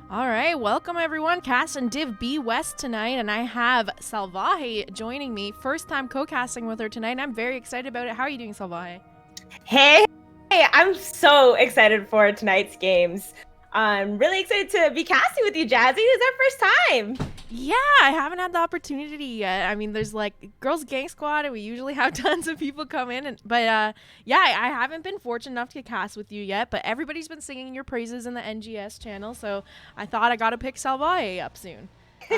All right, welcome everyone. Cast and Div B West tonight, and I have Salvaje joining me. First time co-casting with her tonight, and I'm very excited about it. How are you doing, Salvaje? Hey, I'm so excited for tonight's games. I'm really excited to be casting with you, Jazzy. It's our first time. Yeah, I haven't had the opportunity yet. I mean, there's like Girls Gang Squad, and we usually have tons of people come in. But yeah, I haven't been fortunate enough to cast with you yet. But everybody's been singing your praises in the NGS channel, so I thought I gotta pick Salvaje up soon.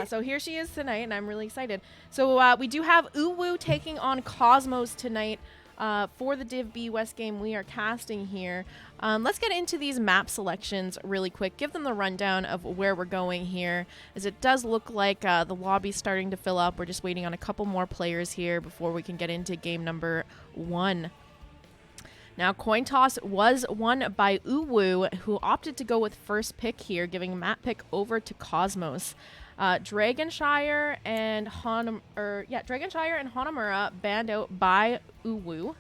So here she is tonight, and I'm really excited. So we do have UuuuuuuuuU taking on Cosmos tonight. For the Div B West game we are casting here. Let's get into these map selections really quick. Give them the rundown of where we're going here, as it does look like the lobby's starting to fill up. We're just waiting on a couple more players here before we can get into game number 1. Now, coin toss was won by UuuuuuuuU, who opted to go with first pick here, giving map pick over to Cosmos. Dragonshire and Hanamura banned out by UuuuuuuuU.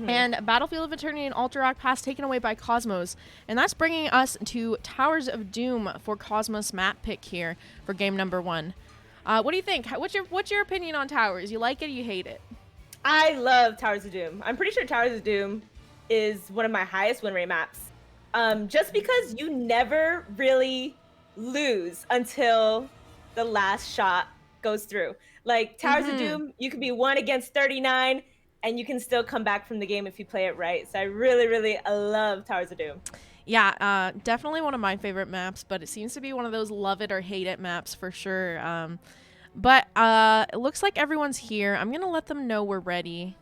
And Battlefield of Eternity and Alterac Pass taken away by Cosmos. And that's bringing us to Towers of Doom for Cosmos map pick here for game number 1. What do you think? What's your opinion on Towers? You like it or you hate it? I love Towers of Doom. I'm pretty sure Towers of Doom is one of my highest win rate maps. Just because you never really lose until the last shot goes through. Like Towers of Doom, you could be 1 against 39 and you can still come back from the game if you play it right. So I really love Towers of Doom. Yeah, definitely one of my favorite maps, but it seems to be one of those love it or hate it maps for sure. But it looks like everyone's here. I'm gonna let them know we're ready.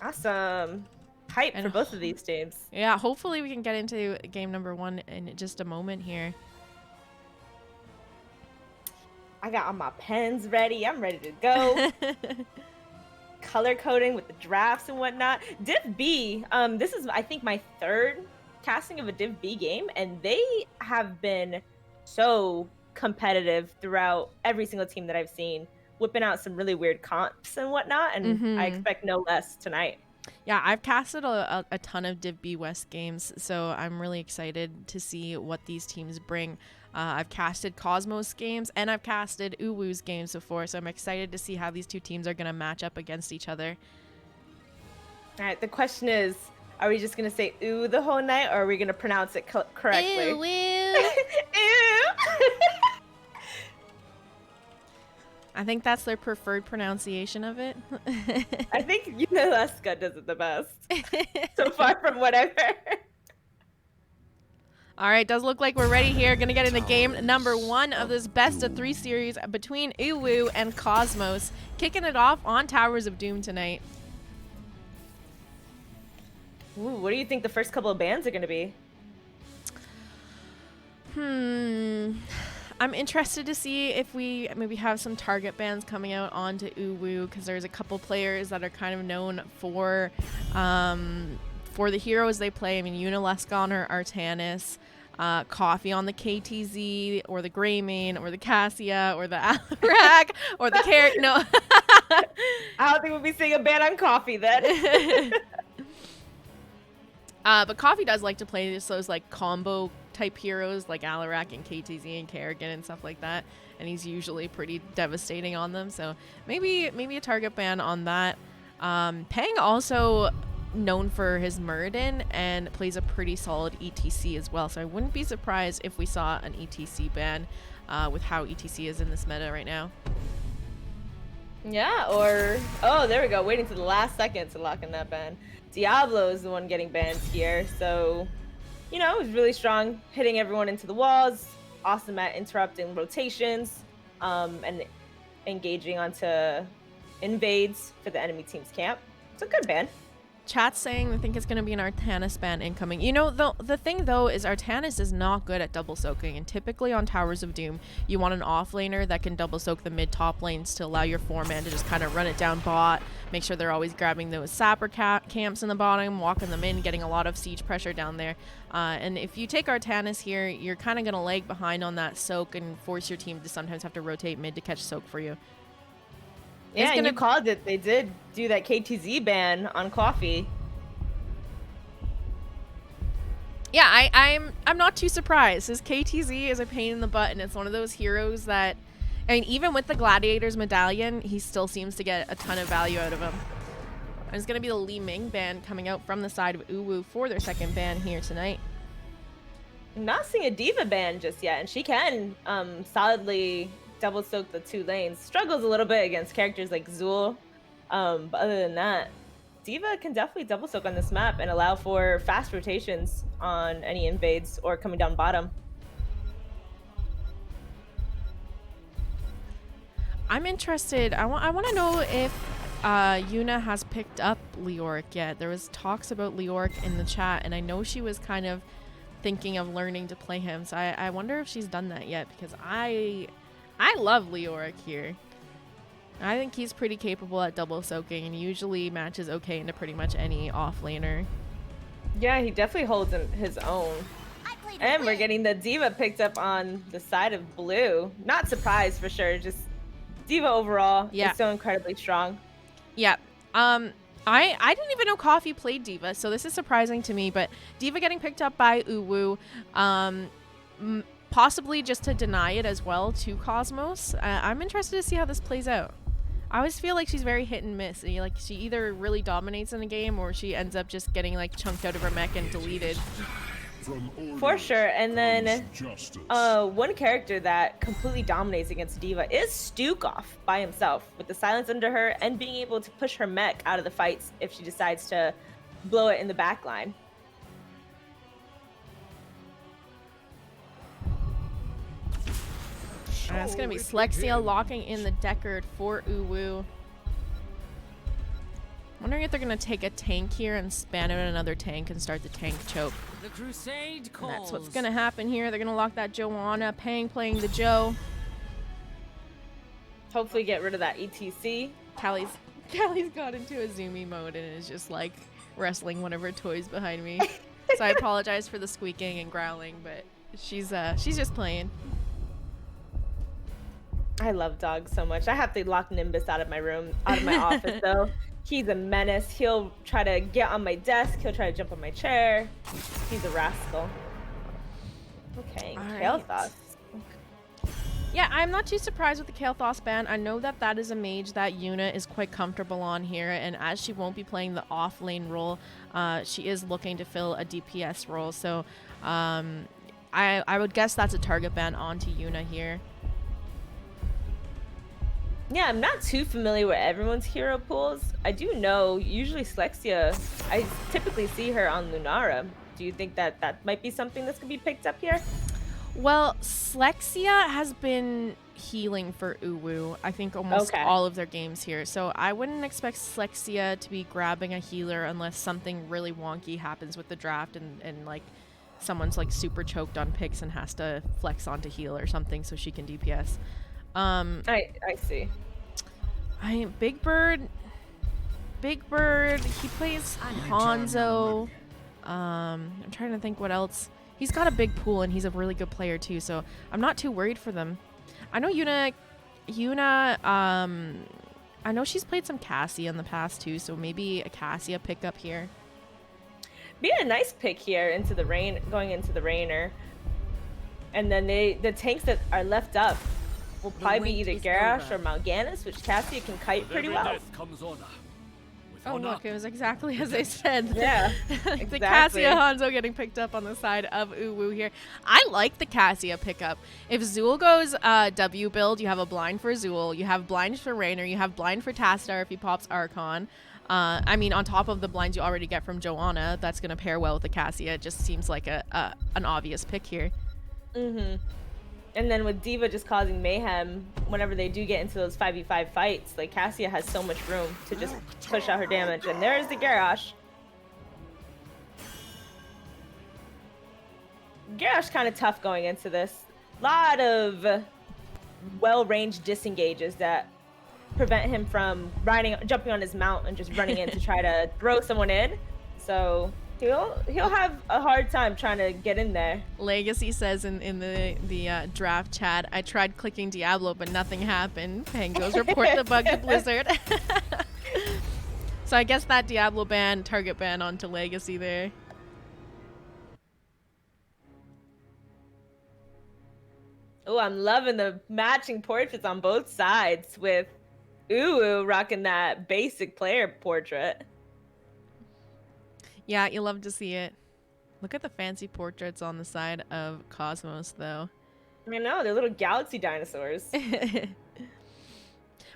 Awesome. Hype for both of these teams. Yeah, hopefully we can get into game number 1 in just a moment here. I got all my pens ready. I'm ready to go. Color coding with the drafts and whatnot. Div B, this is I think my 3rd casting of a Div B game, and they have been so competitive throughout every single team that I've seen, whipping out some really weird comps and whatnot, and I expect no less tonight. Yeah, I've casted a ton of Div B West games, so I'm really excited to see what these teams bring. I've casted Cosmos games, and I've casted Uuuuuuuu's games before, so I'm excited to see how these two teams are going to match up against each other. All right, the question is, are we just going to say ooh the whole night, or are we going to pronounce it correctly? Ooh, I think that's their preferred pronunciation of it. I think UuuuuuuuuuU does it the best so far from what I've heard. All right, does look like we're ready here. Gonna get into game number 1 of this best of 3 series between UuuuuuuuU and Cosmos. Kicking it off on Towers of Doom tonight. Ooh, what do you think the first couple of bans are gonna be? I'm interested to see if we maybe have some target bans coming out onto UuuuuuuU, because there's a couple players that are kind of known for the heroes they play. I mean, UuuuuuuuuU or Artanis, Coffee on the KTZ, or the Greymane, or the Cassia, or the Alarak, or the Carrot. No. I don't think we'll be seeing a ban on Coffee then. But Coffee does like to play just those like combo type heroes like Alarak and KTZ and Kerrigan and stuff like that, and he's usually pretty devastating on them, so maybe a target ban on that. Peng also known for his Muradin and plays a pretty solid ETC as well, so I wouldn't be surprised if we saw an ETC ban with how ETC is in this meta right now. Yeah, or oh, there we go, waiting to the last second to lock in that ban. Diablo is the one getting banned here, so you know, he's really strong, hitting everyone into the walls, awesome at interrupting rotations, and engaging onto invades for the enemy team's camp. It's a good ban. Chat's saying they think it's going to be an Artanis ban incoming. You know, the thing, though, is Artanis is not good at double soaking. And typically on Towers of Doom, you want an offlaner that can double soak the mid-top lanes to allow your 4-man to just kind of run it down bot, make sure they're always grabbing those sapper camps in the bottom, walking them in, getting a lot of siege pressure down there. And if you take Artanis here, you're kind of going to lag behind on that soak and force your team to sometimes have to rotate mid to catch soak for you. Yeah, and you called it. They did do that KTZ ban on Coffee. Yeah, I'm not too surprised. His KTZ is a pain in the butt, and it's one of those heroes that, I mean, even with the Gladiator's medallion, he still seems to get a ton of value out of him. And it's going to be the Li Ming band coming out from the side of UuuuuuuuU for their second ban here tonight. I'm not seeing a diva ban just yet, and she can solidly double soak the 2 lanes. Struggles a little bit against characters like Zool, but other than that, diva can definitely double soak on this map and allow for fast rotations on any invades or coming down bottom. I'm interested. I want to know if Yuna has picked up Leoric yet. There was talks about Leoric in the chat, and I know she was kind of thinking of learning to play him. So I wonder if she's done that yet, because I love Leoric here. I think he's pretty capable at double soaking and usually matches okay into pretty much any offlaner. Yeah, he definitely holds his own. And we're getting the diva picked up on the side of blue. Not surprised for sure. Just diva overall is so incredibly strong. Yeah. I didn't even know Coffee played diva, so this is surprising to me. But diva getting picked up by UuuuuuuuU, possibly just to deny it as well to Cosmos. I'm interested to see how this plays out. I always feel like she's very hit and miss. Like, she either really dominates in a game or she ends up just getting like chunked out of her mech and deleted. For sure. And then one character that completely dominates against diva is Stukov by himself, with the silence under her and being able to push her mech out of the fights if she decides to blow it in the back line. It's going to be Slexia locking in the Deckard for UuuuuuuU. Wondering if they're going to take a tank here and span out another tank and start the tank choke. The crusade calls. And that's what's going to happen here. They're going to lock that Joanna. Pang playing the Joe. Hopefully get rid of that ETC. Callie's got into a zoomy mode and is just like wrestling one of her toys behind me. So I apologize for the squeaking and growling, but she's just playing. I love dogs so much. I have to lock Nimbus out of my office though. He's a menace. He'll try to get on my desk. He'll try to jump on my chair. He's a rascal. Okay, Kael'thas. Yeah, I'm not too surprised with the Kael'thas ban. I know that that is a mage that Yuna is quite comfortable on here, and as she won't be playing the off lane role, she is looking to fill a DPS role. So I would guess that's a target ban onto Yuna here. Yeah, I'm not too familiar with everyone's hero pools. I do know usually Slexia, I typically see her on Lunara. Do you think that that might be something that's going to be picked up here? Well, Slexia has been healing for UuuuuuuU, I think almost all of their games here. So I wouldn't expect Slexia to be grabbing a healer unless something really wonky happens with the draft and like someone's like super choked on picks and has to flex onto heal or something so she can DPS. I see. Big Bird, he plays Hanzo. I'm trying to think what else. He's got a big pool and he's a really good player too, so I'm not too worried for them. I know Yuna, I know she's played some Cassia in the past too, so maybe a Cassia pickup here. Be a nice pick here into the rain, going into the Rainer. And then the tanks that are left up will probably be either Garrosh or Mal'Ganis, which Cassia can kite pretty well. Oh look, it was exactly as I said. Yeah, The exactly. Cassia Hanzo getting picked up on the side of UuuuuuuU here. I like the Cassia pickup. If Zool goes W build, you have a blind for Zool, you have blind for Raynor, you have blind for Tassadar if he pops Archon. I mean, on top of the blinds you already get from Joanna, that's going to pair well with the Cassia. It just seems like an obvious pick here. Mm-hmm. And then with Diva just causing mayhem whenever they do get into those 5v5 fights, like Cassia has so much room to just push out her damage. And there's the Garrosh. Garrosh kind of tough going into this. Lot of well-ranged disengages that prevent him from jumping on his mount and just running in to try to throw someone in. So he'll have a hard time trying to get in there. Legacy says in the draft chat, I tried clicking Diablo, but nothing happened. Pangos report the bug to Blizzard. So I guess that Diablo ban, target ban onto Legacy there. Oh, I'm loving the matching portraits on both sides with UuuuuuuuuU rocking that basic player portrait. Yeah, you love to see it. Look at the fancy portraits on the side of Cosmos, though. I know, they're little galaxy dinosaurs.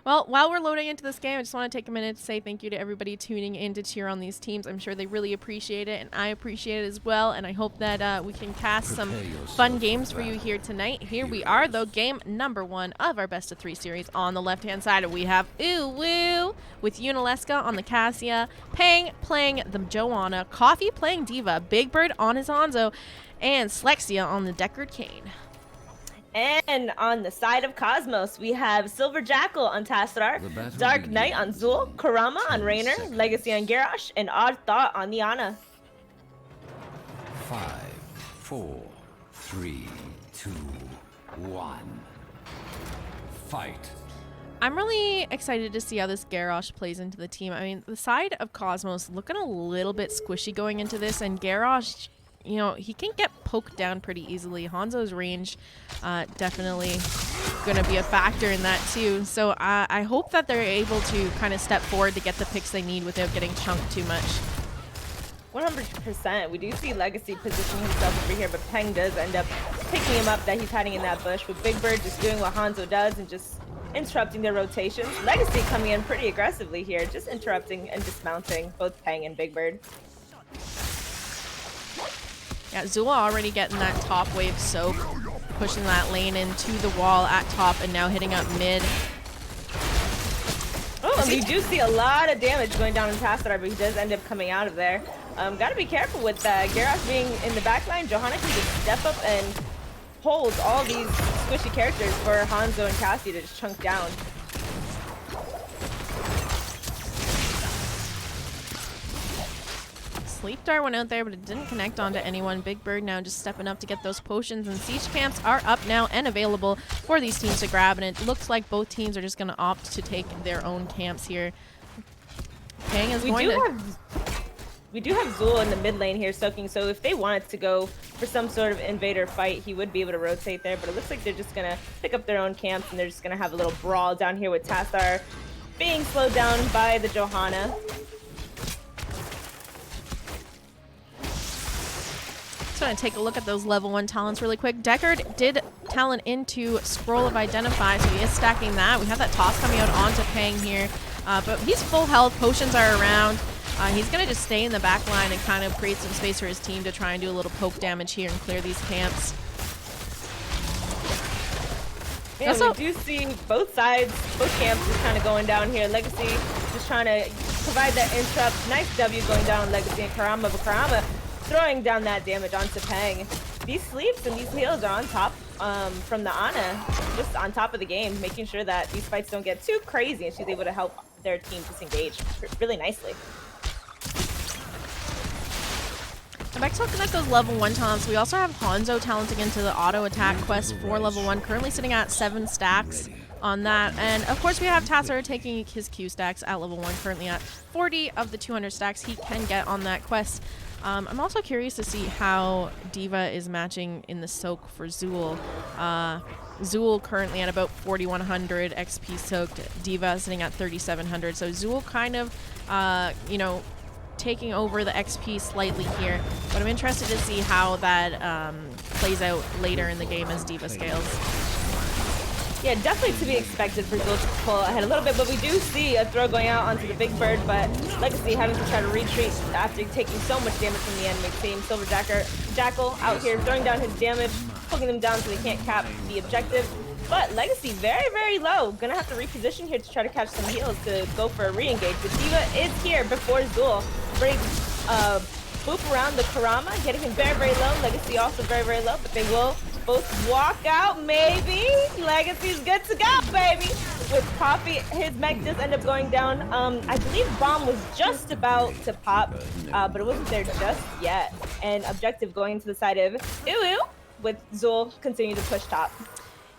Well, while we're loading into this game, I just want to take a minute to say thank you to everybody tuning in to cheer on these teams. I'm sure they really appreciate it, and I appreciate it as well. And I hope that we can cast some fun games for you here tonight. Here we are, though, game number 1 of our best of 3 series. On the left-hand side, we have UuuuuuuuU with Untitled on the Cassia, Pang playing the Joanna, Coffee playing Diva, Big Bird on his Hanzo, and Slexia on the Deckard Kane. And on the side of Cosmos, we have Silver Jackal on Tassadar, Dark Knight on Zul, Kurama on Raynor, Legacy on Garrosh, and Odd Thought on the Ana. 5, 4, 3, 2, 1. Fight. I'm really excited to see how this Garrosh plays into the team. I mean, the side of Cosmos looking a little bit squishy going into this, and Garrosh, you know, he can get poked down pretty easily. Hanzo's range definitely going to be a factor in that too. So I hope that they're able to kind of step forward to get the picks they need without getting chunked too much. 100%. We do see Legacy positioning himself over here, but Peng does end up picking him up that he's hiding in that bush, with Big Bird just doing what Hanzo does and just interrupting their rotations. Legacy coming in pretty aggressively here, just interrupting and dismounting both Peng and Big Bird. Yeah, Zula already getting that top wave soak, pushing that lane into the wall at top and now hitting up mid. Oh, and we do see a lot of damage going down in Tassadar, but he does end up coming out of there. Gotta be careful with Garrosh being in the backline. Johanna can just step up and hold all these squishy characters for Hanzo and Cassie to just chunk down. Sleep Dart went out there, but it didn't connect onto anyone. Big Bird now just stepping up to get those potions, and siege camps are up now and available for these teams to grab, and it looks like both teams are just going to opt to take their own camps here. Pang is We do have Zul in the mid lane here soaking, so if they wanted to go for some sort of invader fight, he would be able to rotate there, but it looks like they're just going to pick up their own camps, and they're just going to have a little brawl down here with Tassadar being slowed down by the Johanna. Just want to take a look at those level 1 talents really quick. Deckard did talent into Scroll of Identify, so he is stacking that. We have that toss coming out onto Pang here, but he's full health. Potions are around. He's going to just stay in the back line and kind of create some space for his team to try and do a little poke damage here and clear these camps. Yeah, we do see both sides, both camps just kind of going down here. Legacy just trying to provide that interrupt. Nice W going down on Legacy and Karama, but Karama throwing down that damage onto Pang. These sleeps and these heals are on top from the Ana, just on top of the game, making sure that these fights don't get too crazy, and she's able to help their team disengage really nicely. I'm back to looking at those level 1 talents. We also have Hanzo talenting into the auto attack quest for level 1, currently sitting at 7 stacks on that. And of course we have Tassadar taking his Q stacks at level 1, currently at 40 of the 200 stacks he can get on that quest. I'm also curious to see how Diva is matching in the soak for Zul. Zul currently at about 4,100 XP soaked, Diva sitting at 3,700. So Zul kind of, you know, taking over the XP slightly here, but I'm interested to see how that plays out later in the game as Diva scales. Yeah, definitely to be expected for Zul to pull ahead a little bit, but we do see a throw going out onto the Big Bird, but Legacy having to try to retreat after taking so much damage from the enemy team. Silver Jackal out here throwing down his damage, poking them down so they can't cap the objective. But Legacy very, very low. Gonna have to reposition here to try to catch some heals to go for a re-engage. But Diva is here before Zul. Bring boop around the Karama, getting him very, very low. Legacy also very, very low, but they will both walk out, maybe. Legacy's good to go, baby. With Coffee, his mech does end up going down. I believe Bomb was just about to pop, but it wasn't there just yet. And objective going to the side of UuuuuuuuU, with Zul continuing to push top.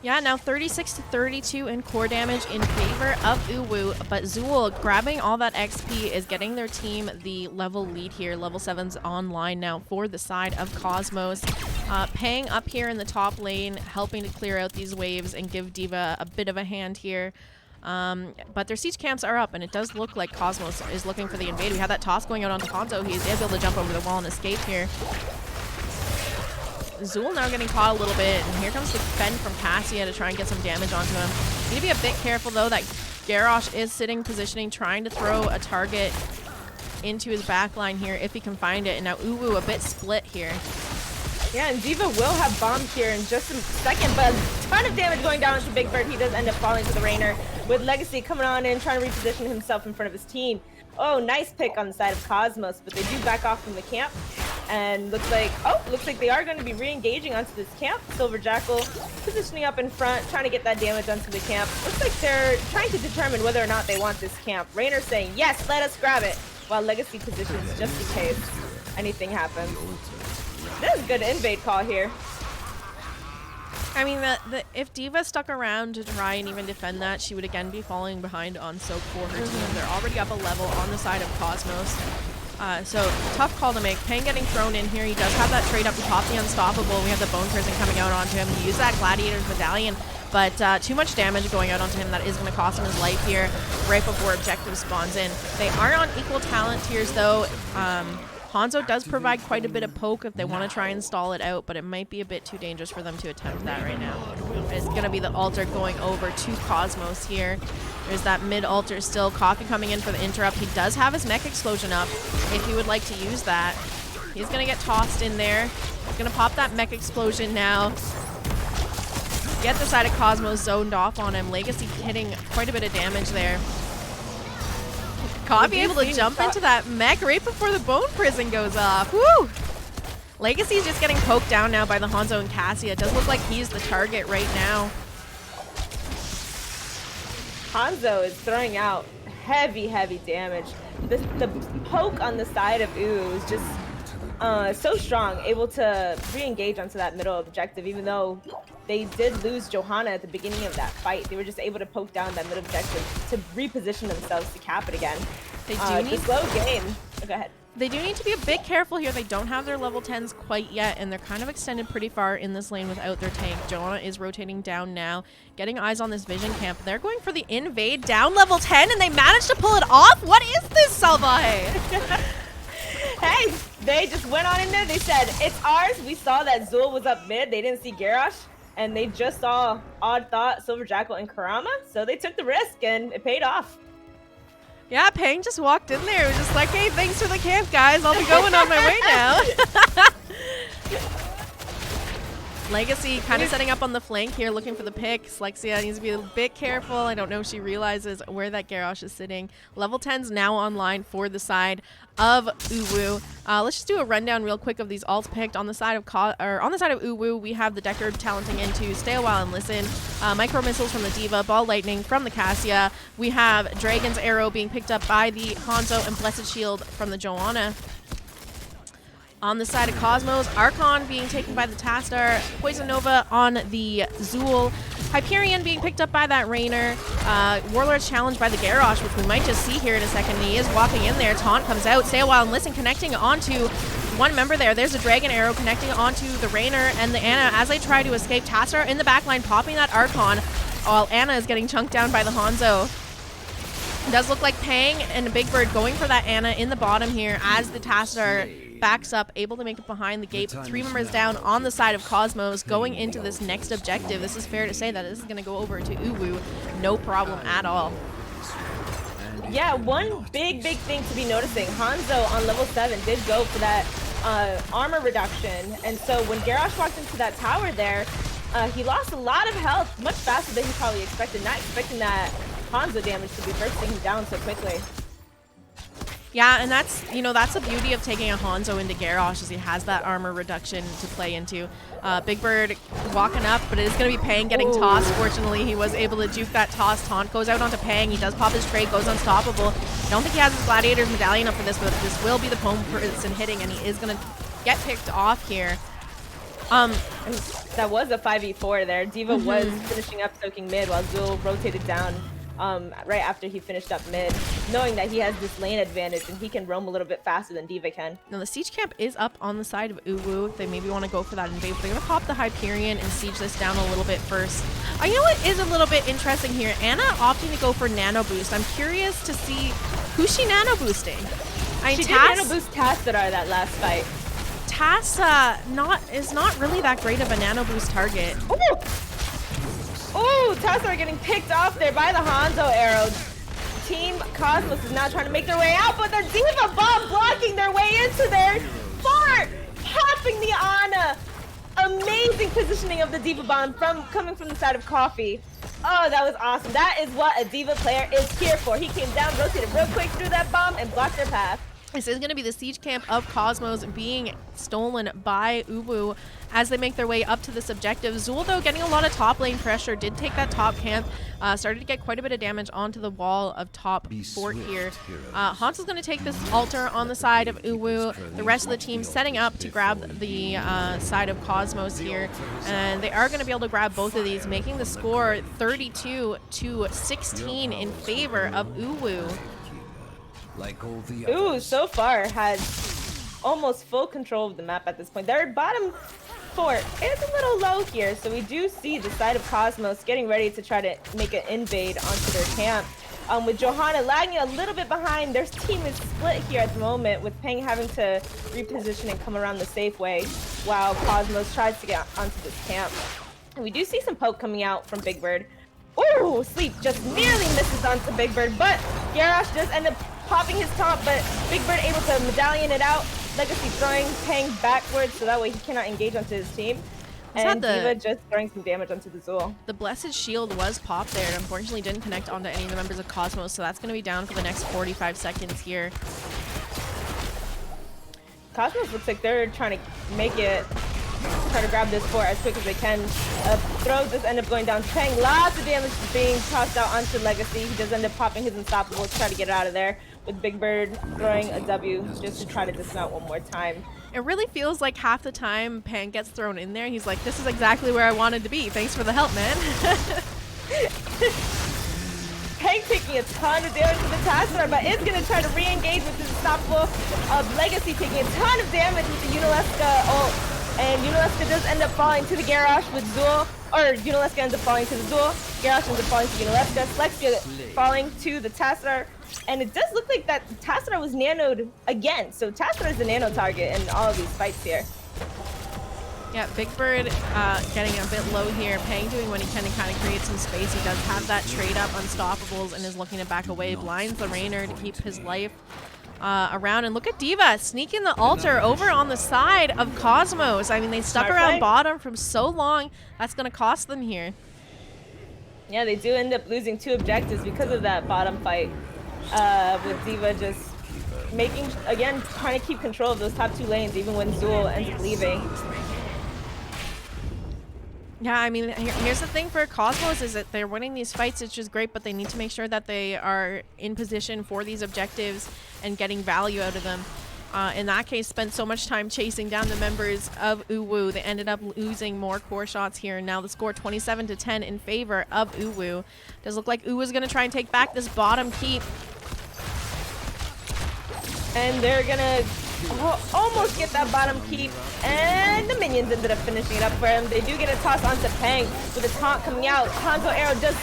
Yeah, now 36 to 32 in core damage in favor of UuuuuuuU, but Zul grabbing all that XP is getting their team the level lead here. Level 7's online now for the side of Cosmos. Pang up here in the top lane, helping to clear out these waves and give D.Va a bit of a hand here. But their siege camps are up, and it does look like Cosmos is looking for the invade. We have that toss going out onto Hanzo. He's able to jump over the wall and escape here. Zool now getting caught a little bit, and here comes the fend from Cassia to try and get some damage onto him. Need to be a bit careful, though, that Garrosh is sitting, positioning, trying to throw a target into his backline here if he can find it. And now UuuuuuuuuU a bit split here. Yeah, and D.Va will have bombs here in just a second, but a ton of damage going down into Big Bird. He does end up falling to the Rainer, with Legacy coming on in, trying to reposition himself in front of his team. Oh, nice pick on the side of Cosmos, but they do back off from the camp. And looks like they are going to be re-engaging onto this camp. Silver Jackal positioning up in front, trying to get that damage onto the camp. Looks like they're trying to determine whether or not they want this camp. Rainer saying, yes, let us grab it, while Legacy positions just in case anything happens. That was a good invade call here. I mean, if D.Va stuck around to try and even defend that, she would again be falling behind on Soak for her team. They're already up a level on the side of Cosmos. So tough call to make. Pang getting thrown in here. He does have that trade up to pop the Unstoppable. We have the Bone Prison coming out onto him. He used that Gladiator's Medallion, but too much damage going out onto him. That is going to cost him his life here right before objective spawns in. They are on equal talent tiers, though. Hanzo does provide quite a bit of poke if they want to try and stall it out, but it might be a bit too dangerous for them to attempt that right now. It's going to be the altar going over to Cosmos here. There's that mid altar still. Coffee coming in for the interrupt. He does have his mech explosion up if he would like to use that. He's going to get tossed in there. He's going to pop that mech explosion now. Get the side of Cosmos zoned off on him. Legacy hitting quite a bit of damage there. Coffee able to jump into that mech right before the Bone Prison goes off. Woo! Legacy's just getting poked down now by the Hanzo and Cassia. It does look like he's the target right now. Hanzo is throwing out heavy damage. The poke on the side of UuuuuuuU is just so strong, able to re-engage onto that middle objective, even though they did lose Johanna at the beginning of that fight. They were just able to poke down that middle objective to reposition themselves to cap it again. They do need slow game. Oh, go ahead. They do need to be a bit careful here. They don't have their level 10s quite yet, and they're kind of extended pretty far in this lane without their tank. Johanna is rotating down now, getting eyes on this vision camp. They're going for the invade down level 10, and they managed to pull it off? What is this, Salvaje? Hey, they just went on in there. They said, it's ours. We saw that Zool was up mid. They didn't see Garrosh, and they just saw Odd Thought, Silver Jackal, and Karama. So they took the risk, and it paid off. Yeah, Pang just walked in there. It was just like, hey, thanks for the camp, guys. I'll be going on my way now. Legacy kind of setting up on the flank here, looking for the pick. Slexia needs to be a bit careful. I don't know if she realizes where that Garrosh is sitting. Level 10's now online for the side of UuuuuuuuU. Let's just do a rundown real quick of these alts picked. On the side of UuuuuuuU, we have the Deckard talenting into Stay a While and Listen. Micro Missiles from the D.Va, Ball Lightning from the Cassia. We have Dragon's Arrow being picked up by the Hanzo and Blessed Shield from the Johanna. On the side of Cosmos, Archon being taken by the Tastar, Poison Nova on the Zool, Hyperion being picked up by that Rainer, Warlord's challenged by the Garrosh, which we might just see here in a second. He is walking in there, Taunt comes out, Stay a While and Listen connecting onto one member there. There's a Dragon Arrow connecting onto the Rainer and the Anna as they try to escape. Tastar in the backline popping that Archon, while Anna is getting chunked down by the Hanzo. It does look like Pang and Big Bird going for that Anna in the bottom here as the Tastar backs up, able to make it behind the gate. 3 members down on the side of Cosmos going into this next objective. This is fair to say that this is going to go over to UuuuuuuU. No problem at all. Yeah, one big thing to be noticing. Hanzo on level 7 did go for that armor reduction. And so when Garrosh walked into that tower there, he lost a lot of health, much faster than he probably expected. Not expecting that Hanzo damage to be bursting him down so quickly. Yeah, and that's, you know, that's the beauty of taking a Hanzo into Garrosh, is he has that armor reduction to play into. Big Bird walking up, but it is going to be Pang getting tossed. Fortunately, he was able to juke that toss. Taunt goes out onto Pang. He does pop his trade, goes unstoppable. I don't think he has his Gladiator's Medallion up for this, but this will be the Bone Prison hitting, and he is going to get picked off here. That was a 5v4 there. D.Va was finishing up soaking mid while Zool rotated down right after he finished up mid, knowing that he has this lane advantage and he can roam a little bit faster than D.Va can. Now the siege camp is up on the side of UuuuuuuuU. They maybe want to go for that invade, but they're going to pop the Hyperion and siege this down a little bit first. You know what is a little bit interesting here? Anna opting to go for nano boost. I'm curious to see who's she nano boosting. She did nano boost Tassadar that last fight. Tassa is not really that great of a nano boost target. Ooh, Tassadar getting picked off there by the Hanzo arrow. Team Cosmos is now trying to make their way out, but the D.Va bomb blocking their way into their fort, popping the Ana. Amazing positioning of the D.Va bomb coming from the side of Coffee. Oh, that was awesome. That is what a D.Va player is here for. He came down, rotated real quick through that bomb, and blocked their path. This is going to be the siege camp of Cosmos being stolen by UuuuuuuU as they make their way up to this objective. Zul, though, getting a lot of top lane pressure, did take that top camp, started to get quite a bit of damage onto the wall of top fort here. Hans is going to take this altar on the side of UuuuuuuU. The rest of the team setting up to grab the side of Cosmos here. And they are going to be able to grab both of these, making the score 32-16 in favor of UuuuuuuU. Ooh, so far has almost full control of the map at this point. Their bottom fort is a little low here, so we do see the side of Cosmos getting ready to try to make an invade onto their camp. With Johanna lagging a little bit behind, their team is split here at the moment, with Peng having to reposition and come around the safe way while Cosmos tries to get onto this camp. And we do see some poke coming out from Big Bird. Ooh, Sleep just nearly misses onto Big Bird, but Garrosh does end up popping his taunt, but Big Bird able to medallion it out. Legacy throwing Peng backwards so that way he cannot engage onto his team. And D.Va just throwing some damage onto the Zul. The Blessed Shield was popped there and unfortunately didn't connect onto any of the members of Cosmos, so that's going to be down for the next 45 seconds here. Cosmos looks like they're trying to make it, try to grab this fort as quick as they can. Throws just end up going down. Peng, lots of damage being tossed out onto Legacy. He does end up popping his Unstoppable to try to get it out of there, with Big Bird throwing a W just to try to dismount one more time. It really feels like half the time Peng gets thrown in there, he's like, this is exactly where I wanted to be. Thanks for the help, man. Peng taking a ton of damage with the Tassadar, but is going to try to re-engage with his Unstoppable. Legacy taking a ton of damage with the Untitled ult. And Untitled does end up falling to the Garrosh with Zul, or Untitled ends up falling to the Zul, Garrosh ends up falling to Untitled, Lexia falling to the Tassadar, and it does look like that Tassadar was nanoed again, so Tassadar is the nano target in all of these fights here. Yeah, Big Bird getting a bit low here. Peng doing what he can to kind of create some space. He does have that trade up Unstoppables and is looking to back away, blinds the Rainer to keep his life around. And look at D.Va sneaking the altar over on the side of Cosmos. I mean, they stuck around bottom for so long. That's going to cost them here. Yeah, they do end up losing 2 objectives because of that bottom fight, with D.Va just making, again, trying to keep control of those top 2 lanes even when Zul ends up leaving. Yeah, I mean, here's the thing for Cosmos is that they're winning these fights, which is great, but they need to make sure that they are in position for these objectives and getting value out of them. In that case, spent so much time chasing down the members of UuuuuuuU. They ended up losing more core shots here. Now the score 27-10 in favor of UuuuuuuU. Does look like UuuuuuuU is going to try and take back this bottom keep. And they're going to almost get that bottom keep, and the minions ended up finishing it up for him. They do get a toss onto Peng with a taunt coming out. Hanzo arrow does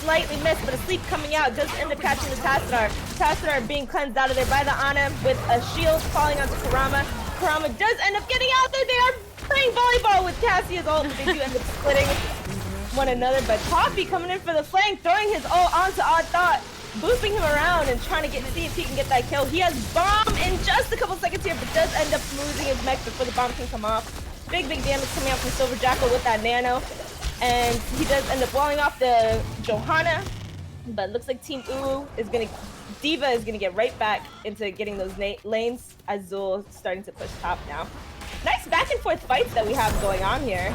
slightly miss, but a sleep coming out does end up catching the Tassadar. Tassadar being cleansed out of there by the Ana with a shield falling onto Kurama. Kurama does end up getting out there. They are playing volleyball with Cassia's ult, but they do end up splitting one another. But Coffee coming in for the flank, throwing his ult onto Odd Thought, booping him around and trying to see if he can get that kill. He has bomb in just a couple seconds here, but does end up losing his mech before the bomb can come off. Big damage coming out from Silver Jackal with that nano. And he does end up walling off the Johanna. But looks like Team UuuuuuuU is going to... D.Va is going to get right back into getting those lanes as Zul is starting to push top now. Nice back and forth fights that we have going on here.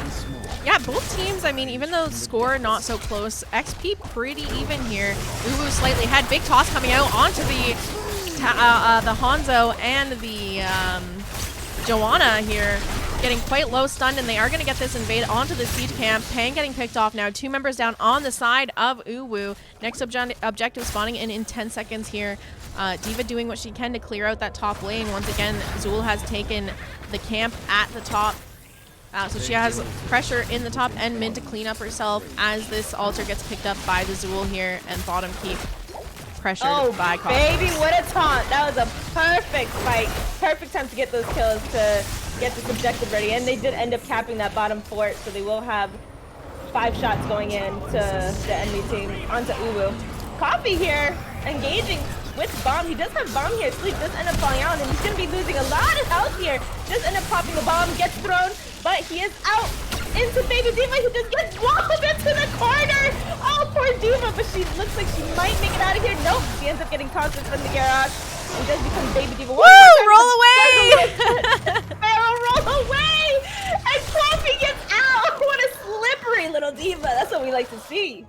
Yeah, both teams, I mean, even though score not so close, XP pretty even here. UuuuuuuU slightly ahead. Big toss coming out onto the Hanzo and the Joanna here. getting quite low stunned, and they are going to get this invade onto the siege camp. Pang getting picked off now. 2 members down on the side of UuuuuuuuU. Next objective spawning in 10 seconds here. D.Va doing what she can to clear out that top lane. Once again, Zool has taken the camp at the top. So she has pressure in the top and mid to clean up herself as this altar gets picked up by the Zool here, and bottom keep pressured by Cosmos. Baby, what a taunt. That was a perfect fight. Perfect time to get those kills to get this objective ready. And they did end up capping that bottom fort, so they will have 5 shots going in to the enemy team onto UuuuuuuuU. Coffee here, engaging with bomb. He does have bomb here. Sleep does end up falling out, and he's going to be losing a lot of health here. Does end up popping the bomb, gets thrown, but he is out into Baby D.Va. He just gets walled into the corner. Oh, poor D.Va, but she looks like she might make it out of here. Nope, she ends up getting tossed from the garage. He does become Baby D.Va. Woo! Roll away! Barrel roll away! And Coffee gets out! What a slippery little D.Va. That's what we like to see.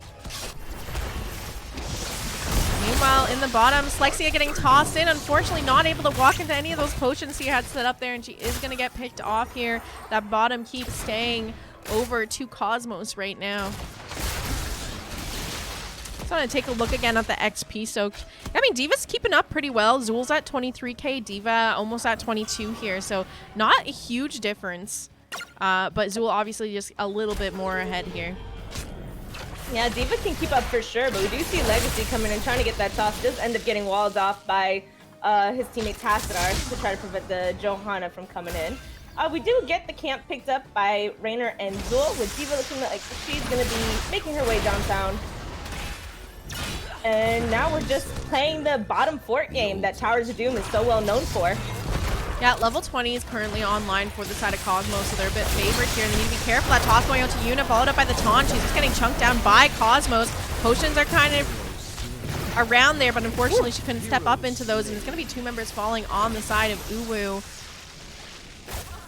Meanwhile, in the bottom, Slexia getting tossed in. Unfortunately, not able to walk into any of those potions he had set up there, and she is going to get picked off here. That bottom keeps staying over to Cosmos right now. Just want to take a look again at the XP soak. I mean, D.Va's keeping up pretty well. Zool's at 23k, D.Va almost at 22 here, so not a huge difference. But Zool obviously just a little bit more ahead here. Yeah, D.Va can keep up for sure, but we do see Legacy coming in trying to get that toss. Does end up getting walled off by his teammate Tassadar to try to prevent the Johanna from coming in. We do get the camp picked up by Raynor and Zool, with D.Va looking like she's going to be making her way downtown. And now we're just playing the bottom fort game that Towers of Doom is so well known for. Yeah, level 20 is currently online for the side of Cosmos, so they're a bit favored here. And they need to be careful. That toss going out to Yuna, followed up by the taunt. She's just getting chunked down by Cosmos. Potions are kind of around there, but unfortunately she couldn't step up into those. And it's going to be 2 members falling on the side of UuuuuuuU.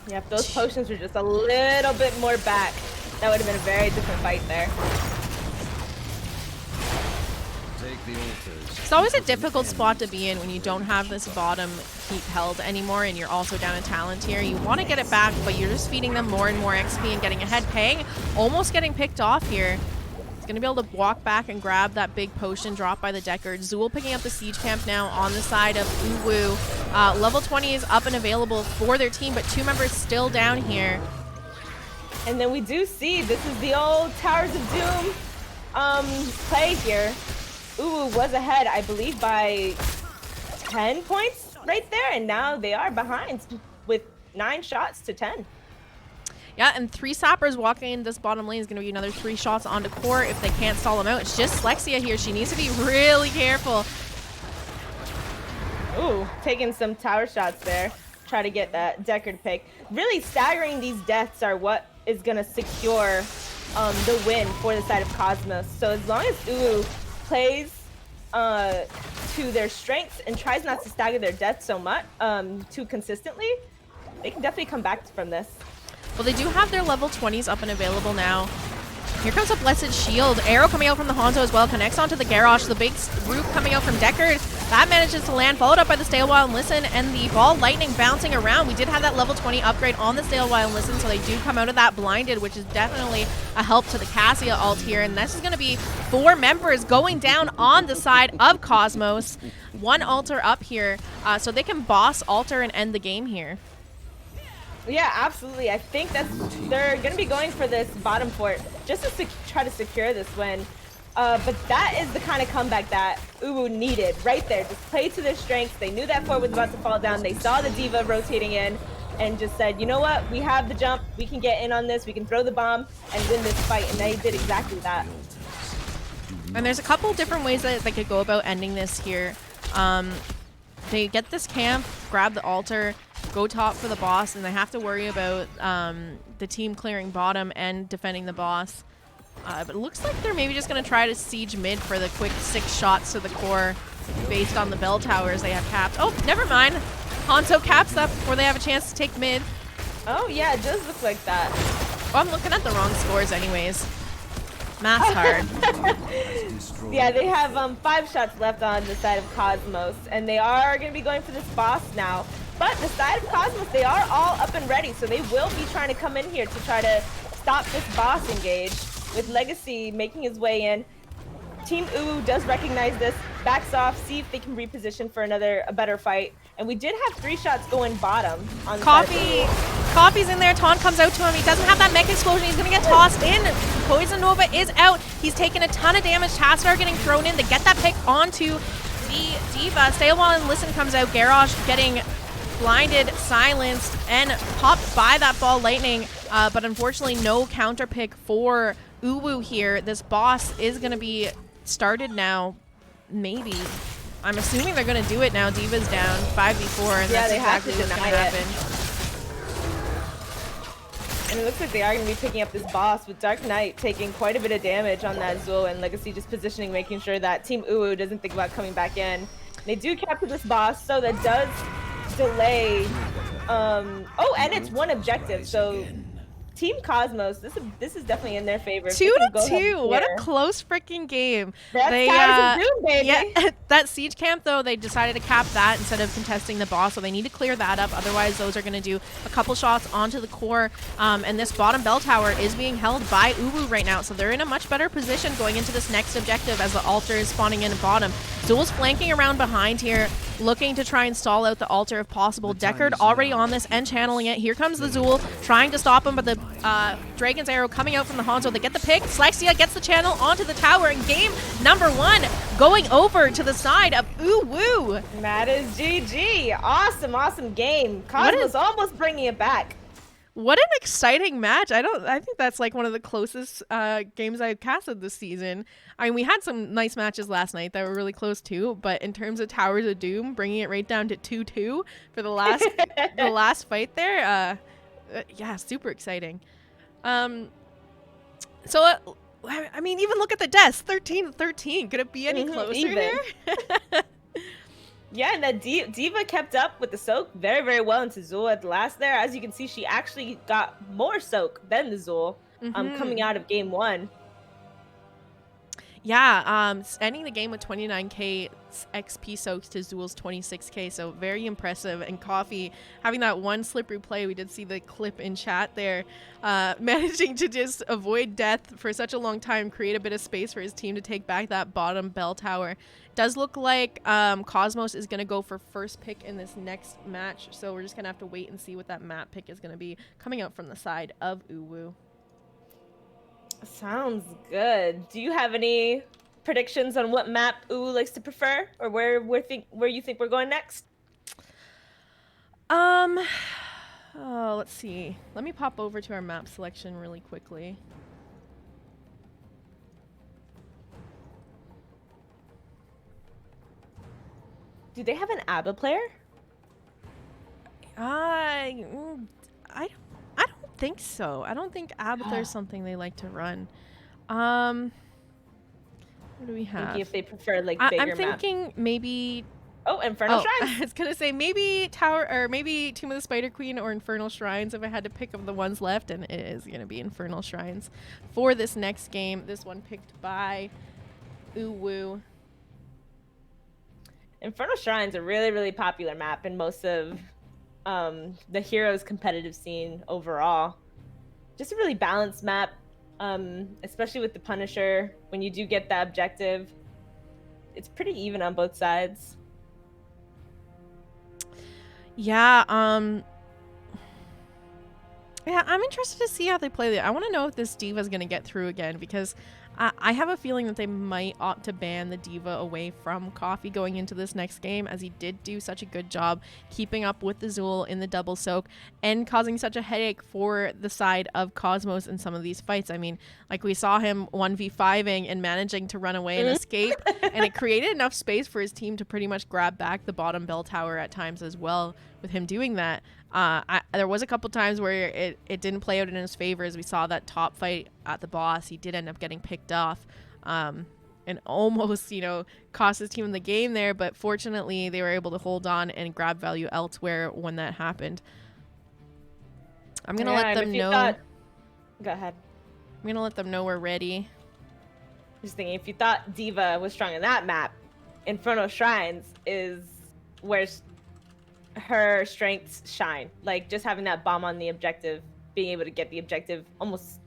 Yeah, if those potions were just a little bit more back, that would have been a very different fight there. It's always a difficult spot to be in when you don't have this bottom keep held anymore and you're also down a talent here. You want to get it back, but you're just feeding them more and more XP and getting ahead. Pang almost getting picked off here. He's going to be able to walk back and grab that big potion dropped by the Deckard. Zool picking up the siege camp now on the side of UuuuuuuU. Level 20 is up and available for their team, but 2 members still down here. And then we do see this is the old Towers of Doom play here. UuuuuuuU was ahead, I believe, by 10 points right there, and now they are behind with 9 shots to 10. Yeah, and 3 sappers walking in this bottom lane is going to be another 3 shots onto core if they can't stall them out. It's just Slexia here. She needs to be really careful. Ooh, taking some tower shots there. Try to get that Deckard pick. Really staggering these deaths are what is going to secure the win for the side of Cosmos. So as long as UuuuuuU plays to their strengths and tries not to stagger their death so much too consistently, they can definitely come back from this. Well, they do have their level 20s up and available now. Here comes a Blessed Shield. Arrow coming out from the Hanzo as well. Connects onto the Garrosh. The big root coming out from Deckard. That manages to land, followed up by the Stay a While and Listen, and the Ball Lightning bouncing around. We did have that level 20 upgrade on the Stay a While and Listen, so they do come out of that blinded, which is definitely a help to the Cassia ult here. And this is going to be 4 members going down on the side of Cosmos. 1 altar up here, so they can boss altar and end the game here. Yeah, absolutely. I think they're going to be going for this bottom fort just to try to secure this win. But that is the kind of comeback that UuuuuuuU needed right there. Just play to their strengths. They knew that fort was about to fall down. They saw the D.Va rotating in and just said, you know what? We have the jump. We can get in on this. We can throw the bomb and win this fight. And they did exactly that. And there's a couple different ways that they could go about ending this here. They get this camp, grab the altar, go top for the boss, and they have to worry about the team clearing bottom and defending the boss. But it looks like they're maybe just going to try to siege mid for the quick 6 shots to the core based on the bell towers they have capped. Oh, never mind. Hanzo caps that before they have a chance to take mid. Oh, yeah, it does look like that. Well, I'm looking at the wrong scores anyways. Math's hard. Yeah, they have 5 shots left on the side of Cosmos, and they are going to be going for this boss now. But the side of Cosmos, they are all up and ready, so they will be trying to come in here to try to stop this boss engage, with Legacy making his way in. Team UuuuuuuuuU does recognize this, backs off, see if they can reposition for a better fight. And we did have 3 shots going bottom on Coffee's in there. Taunt comes out to him. He doesn't have that mech explosion. He's going to get tossed in. Poison Nova is out. He's taking a ton of damage. Tassadar getting thrown in. They get that pick onto the D.Va. Stay a while and listen comes out. Garrosh getting blinded, silenced, and popped by that ball lightning. But unfortunately, no counter pick for UuuuuuuuU here. This boss is going to be started now. Maybe. I'm assuming they're going to do it now. D.Va's down 5v4, and that's exactly what's going to happen. And it looks like they are going to be picking up this boss, with Dark Knight taking quite a bit of damage on that Zul, and Legacy just positioning, making sure that Team UuuuuuuuU doesn't think about coming back in. They do capture this boss, so that does delay. Oh, and it's 1 objective, so Team Cosmos, this is definitely in their favor. 2-2. What a close freaking game. That's Towers of Doom, baby. Yeah, that siege camp though, they decided to cap that instead of contesting the boss, so they need to clear that up. Otherwise, those are going to do a couple shots onto the core. And this bottom bell tower is being held by UuuuuuuuU right now, so they're in a much better position going into this next objective as the altar is spawning in at bottom. Zul's flanking around behind here, looking to try and stall out the altar if possible. Deckard already on this and channeling it. Here comes the Zul trying to stop him, but the Dragon's Arrow coming out from the Hanzo. They get the pick. Slexia gets the channel onto the tower, and game number 1 going over to the side of UuuuuuuU. That is GG. Awesome, awesome game. Cosmos almost bringing it back. What an exciting match. I think that's like one of the closest games I've casted this season. I mean, we had some nice matches last night that were really close too, but in terms of Towers of Doom, bringing it right down to 2-2 for the last the last fight there, yeah, super exciting. So I mean, even look at the deaths, 13-13. Could it be any closer here? Yeah, and that D.Va kept up with the soak very, very well into Zul at the last there. As you can see, she actually got more soak than the Zul coming out of game 1. Yeah, ending the game with 29k XP soaks to Zul's 26k, so very impressive. And Coffee having that one slippery play, we did see the clip in chat there, managing to just avoid death for such a long time, create a bit of space for his team to take back that bottom bell tower. Does look like Cosmos is going to go for first pick in this next match, so we're just going to have to wait and see what that map pick is going to be coming out from the side of UuuuuuuuU. Sounds good. Do you have any predictions on what map UuuuuuuU likes to prefer, or where you think we're going next? Oh, let's see. Let me pop over to our map selection really quickly. Do they have an ABBA player? I don't think so. I don't think ABBA is something they like to run. What do we have? Thinking if they prefer like bigger I'm thinking maps. Maybe. Oh, Infernal Shrines. I was gonna say maybe Tower, or maybe Tomb of the Spider Queen or Infernal Shrines if I had to pick of the ones left, and it is gonna be Infernal Shrines for this next game. This one picked by UuuuuuuU. Infernal Shrines a really, really popular map in most of the Heroes competitive scene overall. Just a really balanced map, especially with the Punisher. When you do get that objective, it's pretty even on both sides. Yeah, yeah, I'm interested to see how they play it. I want to know if this D.Va is going to get through again, because I have a feeling that they might opt to ban the D.Va away from Coffee going into this next game, as he did do such a good job keeping up with the Zul in the double soak and causing such a headache for the side of Cosmos in some of these fights. I mean, like we saw him 1v5ing and managing to run away and escape, and it created enough space for his team to pretty much grab back the bottom bell tower at times as well with him doing that. There was a couple times where it didn't play out in his favor, as we saw that top fight at the boss. He did end up getting picked off and almost, cost his team the game there, but fortunately they were able to hold on and grab value elsewhere when that happened. I'm gonna let them know. Go ahead. I'm gonna let them know we're ready. Just thinking, if you thought D.Va was strong in that map, Infernal Shrines is where her strengths shine. Like just having that bomb on the objective, being able to get the objective almost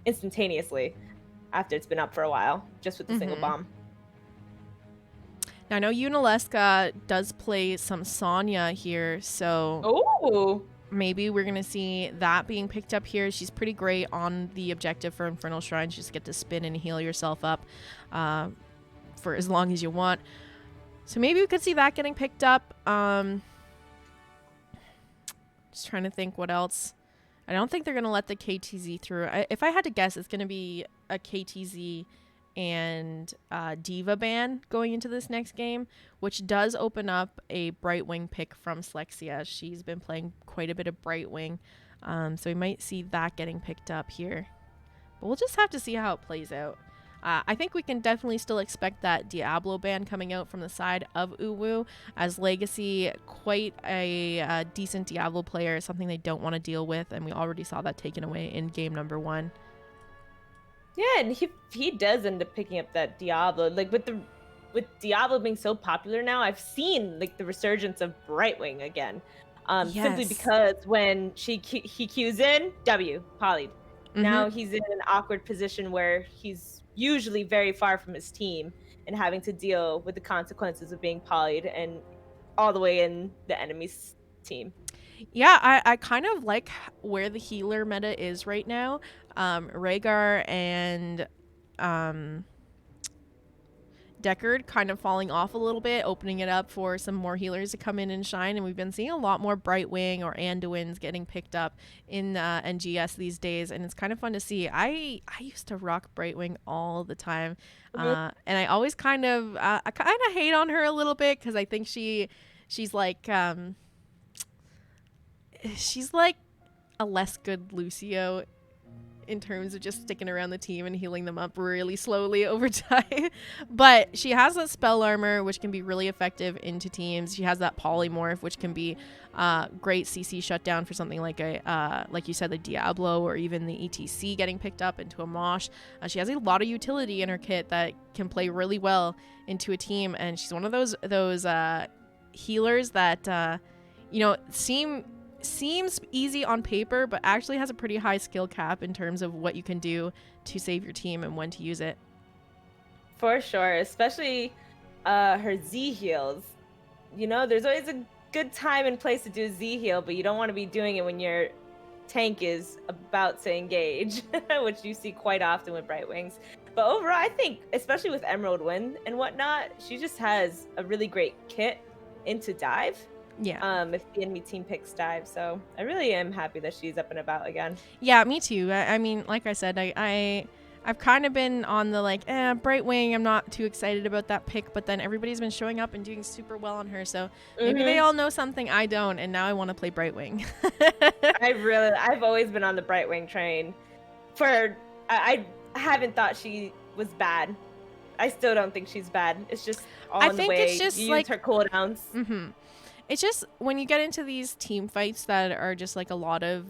instantaneously after it's been up for a while, just with the single bomb. Now, I know Unalesca does play some Sonya here, so Oh, maybe we're going to see that being picked up here. She's pretty great on the objective for Infernal Shrine. You just get to spin and heal yourself up for as long as you want. So maybe we could see that getting picked up. Just trying to think what else. I don't think they're going to let the KTZ through. If I had to guess, it's going to be a KTZ and Diva ban going into this next game, which does open up a Brightwing pick from Slexia. She's been playing quite a bit of Brightwing, so we might see that getting picked up here. But we'll just have to see how it plays out. I think we can definitely still expect that Diablo ban coming out from the side of UuuuuuuuU, as Legacy, quite a decent Diablo player, is something they don't want to deal with, and we already saw that taken away in game number 1. yeah, and he does end up picking up that Diablo. Like with Diablo being so popular now, I've seen like the resurgence of Brightwing again. Simply because when he queues in, W, polyed. Now he's in an awkward position where he's usually very far from his team and having to deal with the consequences of being polyed and all the way in the enemy's team. Yeah, I kind of like where the healer meta is right now. Rhaegar and Deckard kind of falling off a little bit, opening it up for some more healers to come in and shine, and we've been seeing a lot more Brightwing or Anduins getting picked up in NGS these days, and it's kind of fun to see. I used to rock Brightwing all the time, and I always kind of hate on her a little bit because I think she's like a less good Lucio in terms of just sticking around the team and healing them up really slowly over time. But she has that spell armor, which can be really effective into teams. She has that polymorph, which can be great CC shutdown for something like like you said, the Diablo or even the ETC getting picked up into a Mosh. She has a lot of utility in her kit that can play really well into a team, and she's one of those healers that seems easy on paper, but actually has a pretty high skill cap in terms of what you can do to save your team and when to use it. For sure, especially her Z heals. You know, there's always a good time and place to do Z heal, but you don't want to be doing it when your tank is about to engage, which you see quite often with Brightwings. But overall, I think, especially with Emerald Wind and whatnot, she just has a really great kit into dive. Yeah. If the enemy team picks dive, so I really am happy that she's up and about again. Yeah, me too. I mean, like I said, I've kind of been on the Brightwing. I'm not too excited about that pick, but then everybody's been showing up and doing super well on her. So maybe they all know something I don't, and now I want to play Brightwing. I've always been on the Brightwing train. I haven't thought she was bad. I still don't think she's bad. It's just all in the way it's just you use her cooldowns. It's just when you get into these team fights that are just like a lot of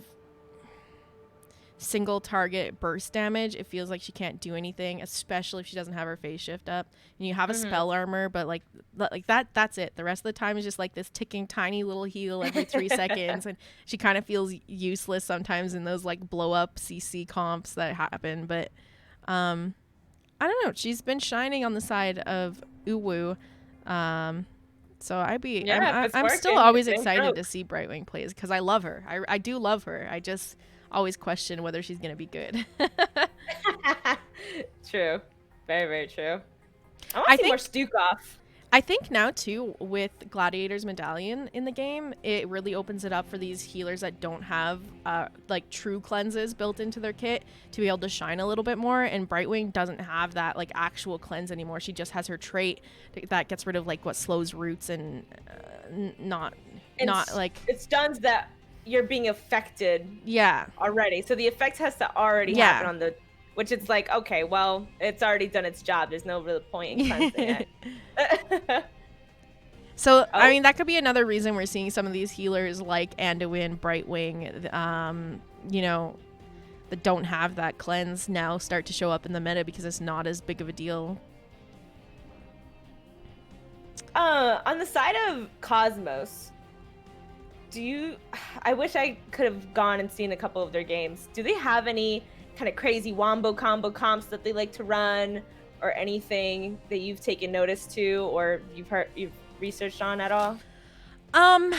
single target burst damage, it feels like she can't do anything, especially if she doesn't have her phase shift up. And you have a spell armor, but like that's it. The rest of the time is just like this ticking tiny little heal every 3 seconds, and she kind of feels useless sometimes in those like blow up CC comps that happen. But I don't know. She's been shining on the side of UuuuuuuU. So I'm still always excited to see Brightwing plays because I love her. I do love her. I just always question whether she's going to be good. True. Very, very true. I want to see more Stukov. I think now, too, with Gladiator's Medallion in the game, it really opens it up for these healers that don't have, true cleanses built into their kit to be able to shine a little bit more, and Brightwing doesn't have that, actual cleanse anymore. She just has her trait that gets rid of, what slows roots and It stuns that you're being affected already. So the effect has to already happen on the... Which it's okay, well, it's already done its job. There's no real point in cleansing it. So, I mean, that could be another reason we're seeing some of these healers like Anduin, Brightwing, that don't have that cleanse now start to show up in the meta because it's not as big of a deal. On the side of Cosmos, I wish I could have gone and seen a couple of their games. Do they have any kind of crazy wombo combo comps that they like to run, or anything that you've taken notice to, or you've researched on at all? I'm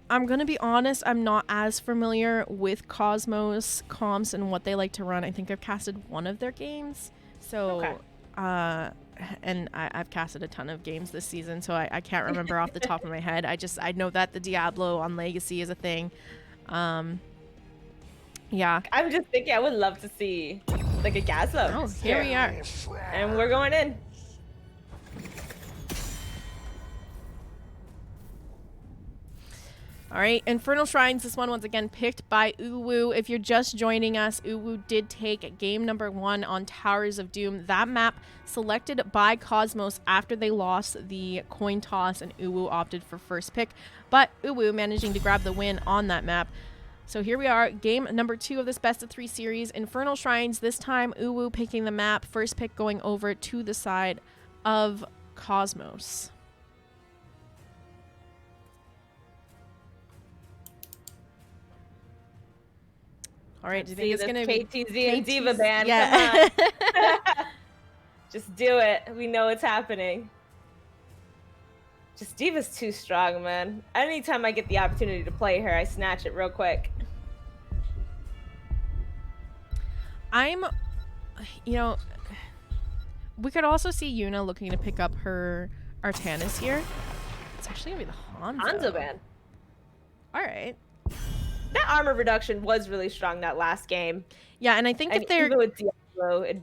gonna be honest, I'm not as familiar with Cosmos comps and what they like to run. I think I've casted one of their games. So Okay. and I've casted a ton of games this season, so I can't remember off the top of my head. I know that the Diablo on Legacy is a thing. Yeah. I'm just thinking I would love to see like a Jazzalene. Oh, here we are. And we're going in. All right, Infernal Shrines, this one once again picked by UuuuuuuuU. If you're just joining us, UuuuuuuuuU did take game number 1 on Towers of Doom. That map selected by Cosmos after they lost the coin toss and UuuuuuuU opted for first pick, but UuuuuuuuU managing to grab the win on that map. So here we are, game number 2 of this best of 3 series, Infernal Shrines. This time UuuuuuuuU picking the map, first pick going over to the side of Cosmos. All right, do you think it's going to be KTZ and Diva band? Yeah. Come on. Just do it. We know it's happening. Just Diva's too strong, man. Anytime I get the opportunity to play her, I snatch it real quick. We could also see Yuna looking to pick up her Artanis here. It's actually going to be the Hanzo. Hanzo band. All right. That armor reduction was really strong that last game. Yeah, and I think if they're even with Diablo, it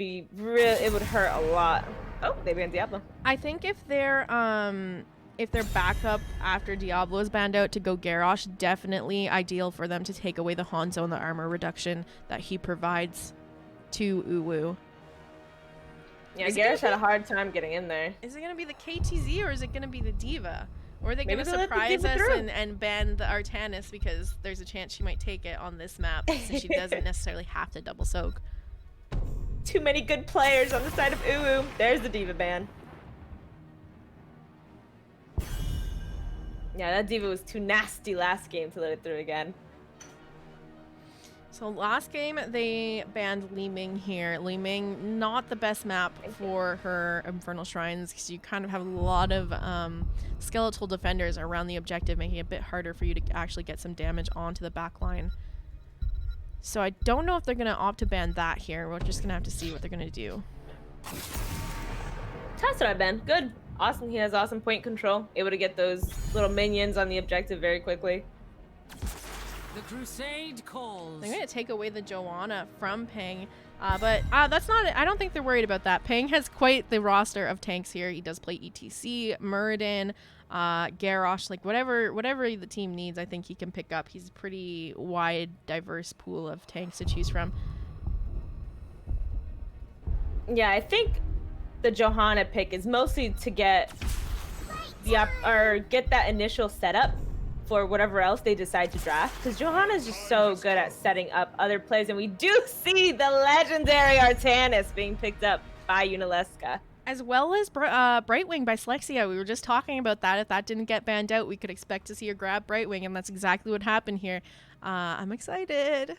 would hurt a lot. Oh, they banned Diablo. I think if they're backup after Diablo is banned out to go Garrosh, definitely ideal for them to take away the Hanzo and the armor reduction that he provides to UuuuuuuU. Yeah, Garrosh had a hard time getting in there. Is it going to be the KTZ or is it going to be the Diva? Or are they going to Maybe they'll let the surprise Diva us through. and ban the Artanis because there's a chance she might take it on this map since she doesn't necessarily have to double soak. Too many good players on the side of UuuuuuuU. There's the Diva ban. Yeah, that Diva was too nasty last game to let it through again. So last game, they banned Li Ming here. Li Ming, not the best map for her Infernal Shrines because you kind of have a lot of skeletal defenders around the objective, making it a bit harder for you to actually get some damage onto the back line. So I don't know if they're going to opt to ban that here. We're just going to have to see what they're going to do. That's what I've been. Good. Awesome. He has awesome point control. Able to get those little minions on the objective very quickly. The crusade calls. They're going to take away the Joanna from Peng, but that's not it. I don't think they're worried about that. Peng has quite the roster of tanks here. He does play ETC, Muradin, Garrosh, like whatever the team needs, I think he can pick up. He's a pretty wide, diverse pool of tanks to choose from. Yeah, I think the Johanna pick is mostly to get get that initial setup for whatever else they decide to draft, because Johanna's just so good at setting up other plays, and we do see the legendary Artanis being picked up by Unaleska. As well as Brightwing by Slexia. We were just talking about that. If that didn't get banned out, we could expect to see her grab Brightwing, and that's exactly what happened here. I'm excited.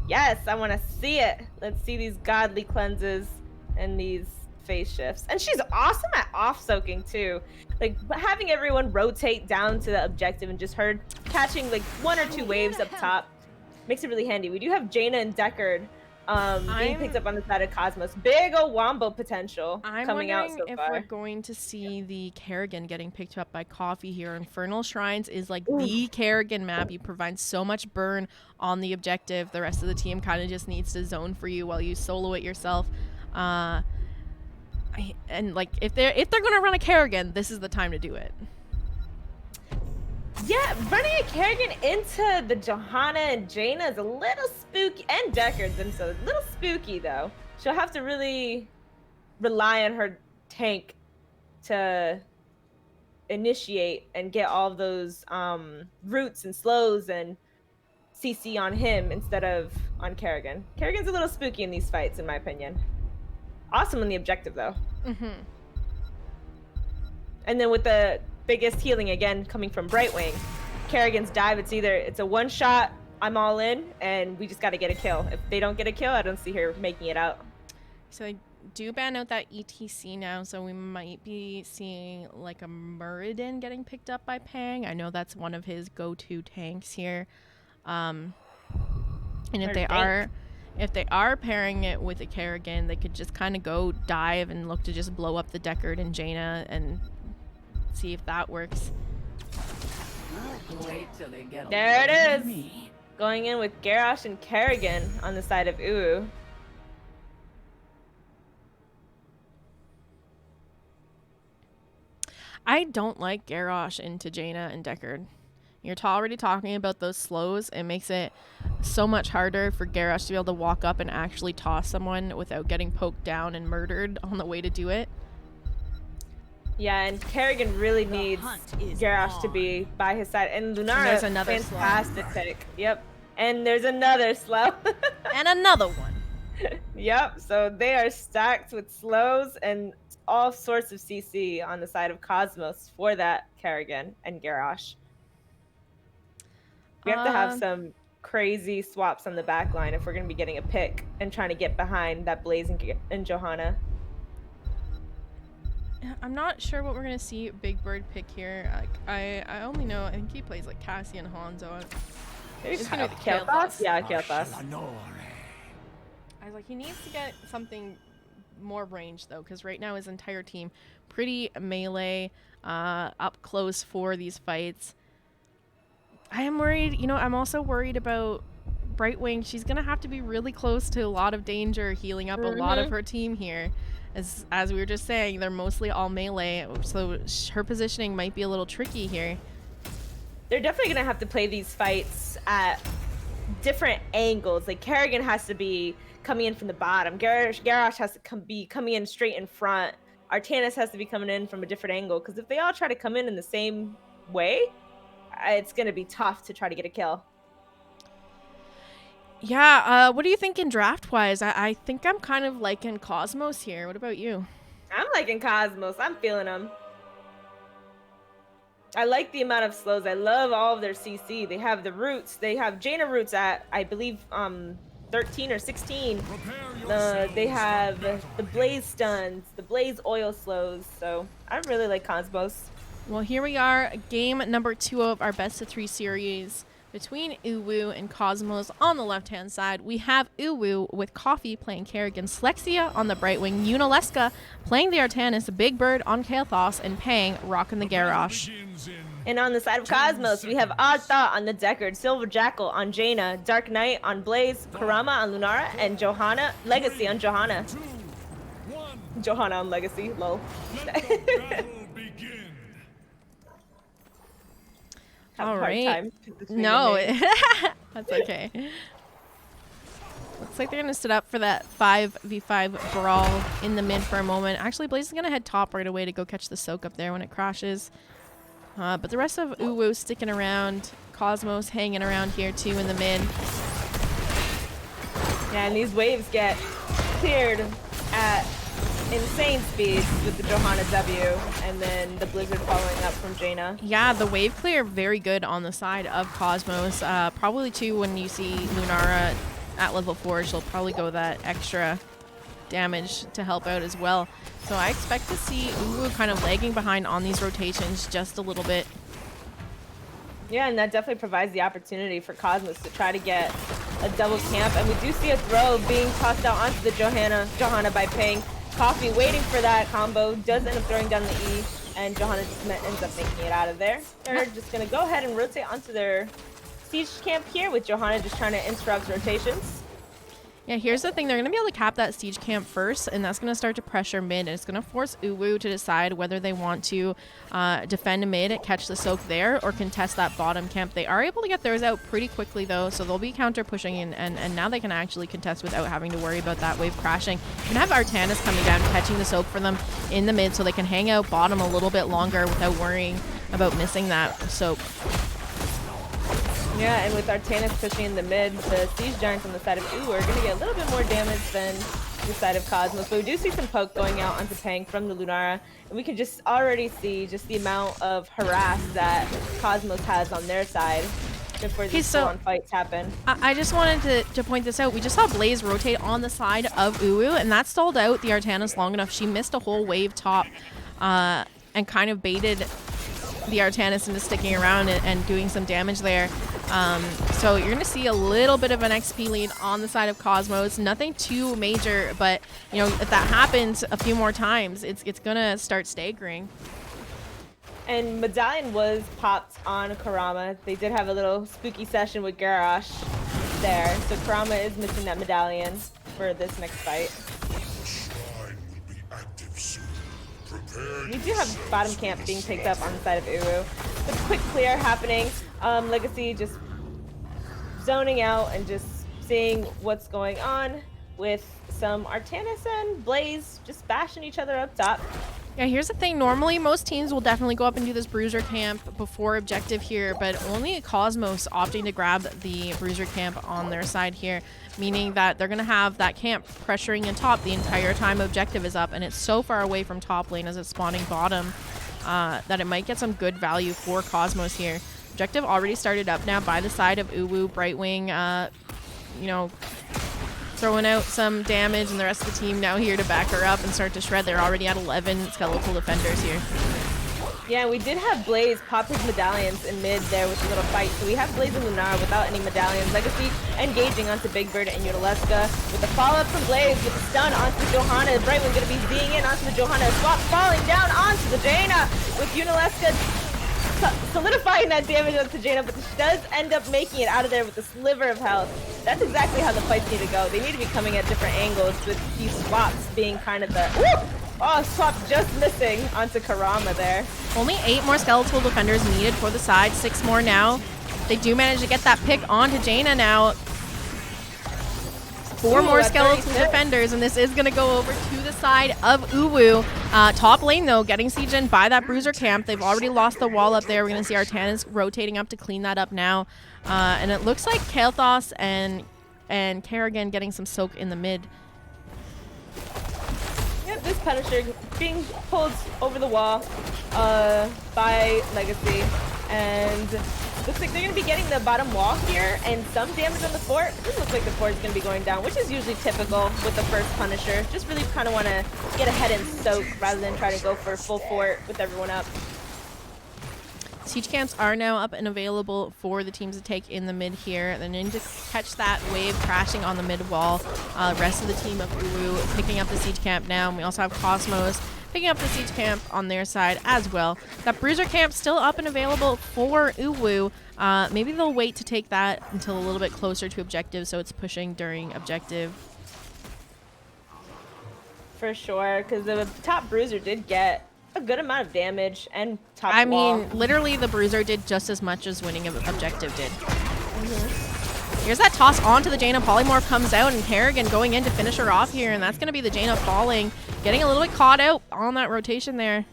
Yes, I want to see it. Let's see these godly cleanses and these phase shifts. And she's awesome at off-soaking too. Like having everyone rotate down to the objective and just her catching like 1 or 2 waves up top makes it really handy. We do have Jaina and Deckard being picked up on the side of Cosmos. Big ol' wombo potential coming out so if far. we're going to see the Kerrigan getting picked up by Coffee here. Infernal Shrines is like the Kerrigan map. You provide so much burn on the objective. The rest of the team kind of just needs to zone for you while you solo it yourself. And like if they're gonna run a Kerrigan, this is the time to do it. Yeah, running a Kerrigan into the Johanna and Jaina is a little spooky, and Deckard themselves, a little spooky though. She'll have to really rely on her tank to initiate and get all of those roots and slows and CC on him instead of on Kerrigan. Kerrigan's a little spooky in these fights, in my opinion. Awesome on the objective though. Mm-hmm. And then with the biggest healing again coming from Brightwing. Kerrigan's dive, it's a one shot, I'm all in, and we just got to get a kill. If they don't get a kill, I don't see her making it out. So I do ban out that ETC now, so we might be seeing like a Muradin getting picked up by Pang. I know that's one of his go-to tanks here. And if they are pairing it with a Kerrigan, they could just kind of go dive and look to just blow up the Deckard and Jaina and see if that works. Wait till they get There it is. me. Going in with Garrosh and Kerrigan on the side of UuuuuuuuuU. I don't like Garrosh into Jaina and Deckard. You're already talking about those slows. It makes it so much harder for Garrosh to be able to walk up and actually toss someone without getting poked down and murdered on the way to do it. Yeah, and Kerrigan really needs Garrosh to be by his side. And Lunara, there's another fantastic pick. Yep. And there's another slow. And another one. Yep. So they are stacked with slows and all sorts of CC on the side of Cosmos for that Kerrigan and Garrosh. We have to have some crazy swaps on the back line if we're going to be getting a pick and trying to get behind that Blaze and Johanna. I'm not sure what we're going to see Big Bird pick here. I only know, I think he plays like Cassie and Hanzo. It's going to be the Kael'thas. Yeah, Kael'thas. I was like, he needs to get something more range though, because right now his entire team pretty melee, up close for these fights. I am worried, I'm also worried about Brightwing. She's gonna have to be really close to a lot of danger, healing up a lot of her team here. As we were just saying, they're mostly all melee, so her positioning might be a little tricky here. They're definitely gonna have to play these fights at different angles. Like Kerrigan has to be coming in from the bottom. Garrosh has to be coming in straight in front. Artanis has to be coming in from a different angle. Because if they all try to come in the same way, it's gonna be tough to try to get a kill. Yeah, what are you thinking draft-wise? I think I'm kind of liking Cosmos here. What about you? I'm liking Cosmos. I'm feeling them. I like the amount of slows. I love all of their CC. They have the roots. They have Jaina roots at, I believe, 13 or 16. They have the Blaze stuns, the Blaze oil slows. So I really like Cosmos. Well, here we are, game number 2 of our best of 3 series between UuuuuuuuU and Cosmos. On the left-hand side, we have UuuuuuuU with Coffee playing Kerrigan, Slexia on the Brightwing, Unaleska playing the Artanis, Big Bird on Kael'thas, and Pang rocking the Garrosh. And on the side of Cosmos, we have Odd Thought on the Deckard, Silver Jackal on Jaina, Dark Knight on Blaze, Kurama on Lunara, and Johanna, Legacy on Johanna. Johanna on Legacy, lol. All right. No, that's okay. Looks like they're going to sit up for that 5v5 brawl in the mid for a moment. Actually, Blaze is going to head top right away to go catch the soak up there when it crashes. But the rest of UuuuuuuU sticking around. Cosmos hanging around here too in the mid. Yeah, and these waves get cleared at insane speeds with the Johanna W, and then the Blizzard following up from Jaina. Yeah, the wave clear very good on the side of Cosmos. Probably too when you see Lunara at level 4, she'll probably go that extra damage to help out as well. So I expect to see UuuuuuuU kind of lagging behind on these rotations just a little bit. Yeah, and that definitely provides the opportunity for Cosmos to try to get a double camp. And we do see a throw being tossed out onto the Johanna by Pang. Coffee waiting for that combo, does end up throwing down the E, and Johanna just ends up making it out of there. They're just going to go ahead and rotate onto their siege camp here, with Johanna just trying to interrupt rotations. Yeah, here's the thing. They're going to be able to cap that siege camp first, and that's going to start to pressure mid, and it's going to force UuuuuuuU to decide whether they want to defend mid, catch the soak there, or contest that bottom camp. They are able to get theirs out pretty quickly, though, so they'll be counter-pushing, and now they can actually contest without having to worry about that wave crashing. You can have Artanis coming down, catching the soak for them in the mid, so they can hang out bottom a little bit longer without worrying about missing that soak. Yeah, and with Artanis pushing in the mid, the Siege Giants on the side of UuuuuuuU are going to get a little bit more damage than the side of Cosmos, but we do see some poke going out onto Pang from the Lunara, and we can just already see just the amount of harass that Cosmos has on their side before these full-on fights happen. I just wanted to point this out. We just saw Blaze rotate on the side of UuuuuuuuuU, and that stalled out the Artanis long enough. She missed a whole wave top and kind of baited the Artanis into sticking around and doing some damage there. So you're going to see a little bit of an XP lead on the side of Cosmos. Nothing too major, but you know, if that happens a few more times, it's going to start staggering. And Medallion was popped on Karama. They did have a little spooky session with Garrosh there. So Karama is missing that Medallion for this next fight. We do have bottom camp being picked up on the side of UuuuuuuuU. The quick clear happening. Legacy just zoning out and just seeing what's going on with some Artanis and Blaze just bashing each other up top. Yeah, here's the thing. Normally, most teams will definitely go up and do this bruiser camp before objective here, but only Cosmos opting to grab the bruiser camp on their side here, meaning that they're going to have that camp pressuring in top the entire time objective is up, and it's so far away from top lane as it's spawning bottom that it might get some good value for Cosmos here. Objective already started up now by the side of UuuuuuuU. Brightwing, you know, throwing out some damage, and the rest of the team now here to back her up and start to shred. They're already at 11 skeletal defenders here. Yeah, we did have Blaze pop his medallions in mid there with a little fight. So we have Blaze and Lunara without any medallions. Legacy engaging onto Big Bird and Untitled with the follow-up from Blaze with the stun onto the Johanna. Brightwing going to be Z'ing in onto the Johanna. Swap falling down onto the Jaina with Untitled solidifying that damage onto Jaina, but she does end up making it out of there with a sliver of health. That's exactly how the fights need to go. They need to be coming at different angles, with these swaps being kind of the... Woo! Oh, swap just missing onto Karama there. Only 8 more skeletal defenders needed for the side. 6 more now. They do manage to get that pick onto Jaina now. 4 more skeletal defenders, and this is going to go over to the side of UuuuuuuU. Top lane, though, getting sieged in by that bruiser camp. They've already lost the wall up there. We're going to see Artanis rotating up to clean that up now. And it looks like Kael'thas and Kerrigan getting some soak in the mid. Yep, this Punisher being pulled over the wall by Legacy. And looks like they're going to be getting the bottom wall here and some damage on the fort. It doesn't look like the fort is going to be going down, which is usually typical with the first Punisher. Just really kind of want to get ahead and soak rather than try to go for full fort with everyone up. Siege camps are now up and available for the teams to take in the mid here. They need to catch that wave crashing on the mid wall. Rest of the team of UuuuuuuU picking up the siege camp now. And we also have Cosmos picking up the siege camp on their side as well. That bruiser camp still up and available for UuuuuuuU. Maybe they'll wait to take that until a little bit closer to objective, so it's pushing during objective. For sure, because the top bruiser did get a good amount of damage and top I wall. mean, literally the bruiser did just as much as winning objective did. Here's that toss onto the Jaina. Polymorph comes out, and Kerrigan going in to finish her off here, and that's going to be the Jaina falling, getting a little bit caught out on that rotation there.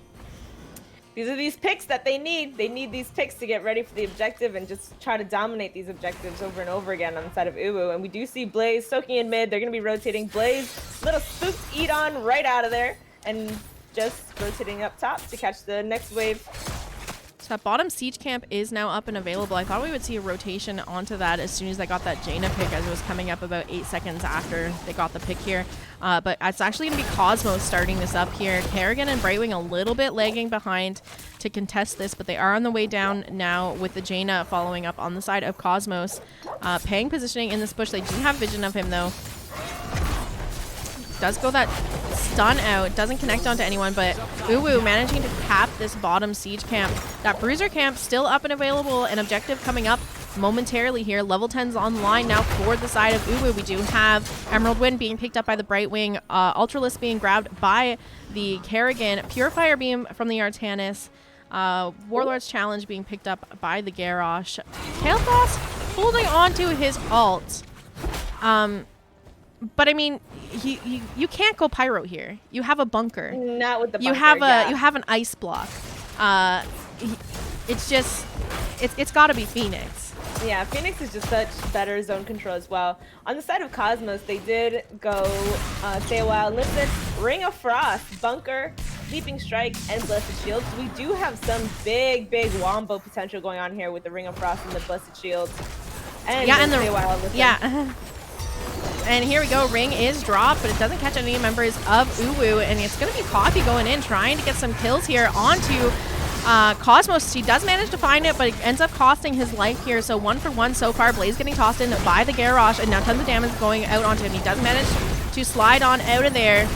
These are these picks that they need. They need these picks to get ready for the objective and just try to dominate these objectives over and over again on the side of UuuuuuuU. And we do see Blaze soaking in mid. They're going to be rotating. Blaze, little spook eat on right out of there, and just rotating up top to catch the next wave. So that bottom siege camp is now up and available. I thought we would see a rotation onto that as soon as they got that Jaina pick, as it was coming up about 8 seconds after they got the pick here. But it's actually going to be Cosmos starting this up here. Kerrigan and Brightwing a little bit lagging behind to contest this, but they are on the way down now with the Jaina following up on the side of Cosmos. Pang positioning in this bush. They do have vision of him, though. Does go that stun out, doesn't connect onto anyone, but UuuuuuuU managing to cap this bottom siege camp. That bruiser camp still up and available, and objective coming up momentarily here. Level 10's online now for the side of UuuuuuU. We do have Emerald Wind being picked up by the Brightwing, Ultralisk being grabbed by the Kerrigan, Purifier Beam from the Artanis, Warlord's Challenge being picked up by the Garrosh. Kael'thas holding on to his ult. But I mean, you can't go pyro here. You have a bunker. Not with the bunker. You have an ice block. It's got to be Phoenix. Yeah, Phoenix is just such better zone control as well. On the side of Cosmos, they did go Stay a While, Listen, Ring of Frost, Bunker, Leaping Strike, and Blessed Shields. We do have some big wombo potential going on here with the Ring of Frost and the Blessed Shields. And Yeah, and Stay a While, Listen. yeah. And here we go. Ring is dropped, but it doesn't catch any members of UuuuuuuuuU, and it's going to be Coffee going in, trying to get some kills here onto Cosmos. He does manage to find it, but it ends up costing his life here. So 1 for 1 so far. Blaze getting tossed in by the Garrosh, and now tons of damage going out onto him. He does manage to slide on out of there.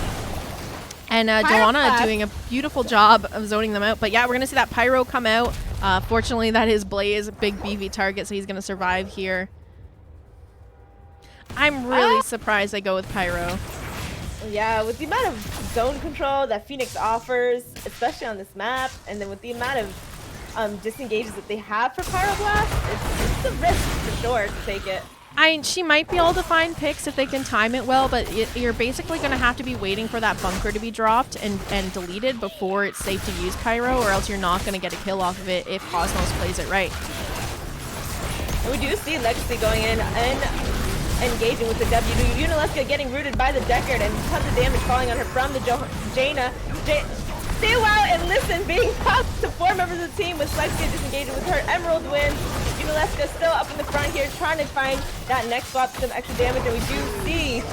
And Joanna doing a beautiful job of zoning them out. But yeah, we're going to see that Pyro come out. Fortunately, that is Blaze, big BV target, so he's going to survive here. I'm really surprised they go with Pyro. Yeah, with the amount of zone control that Phoenix offers, especially on this map, and then with the amount of disengages that they have for Pyroblast, it's a risk for sure to take it. She might be able to find picks if they can time it well, but you're basically going to have to be waiting for that bunker to be dropped and deleted before it's safe to use Pyro, or else you're not going to get a kill off of it if Cosmos plays it right. We do see Legacy going in and engaging with the W. UuuuuuuuuuU getting rooted by the Deckard and tons of damage falling on her from the Jaina. Stay a While and Listen being tossed to 4 members of the team with Lexia disengaging with her Emerald win. UuuuuuuuuU still up in the front here trying to find that next swap some extra damage, and we do see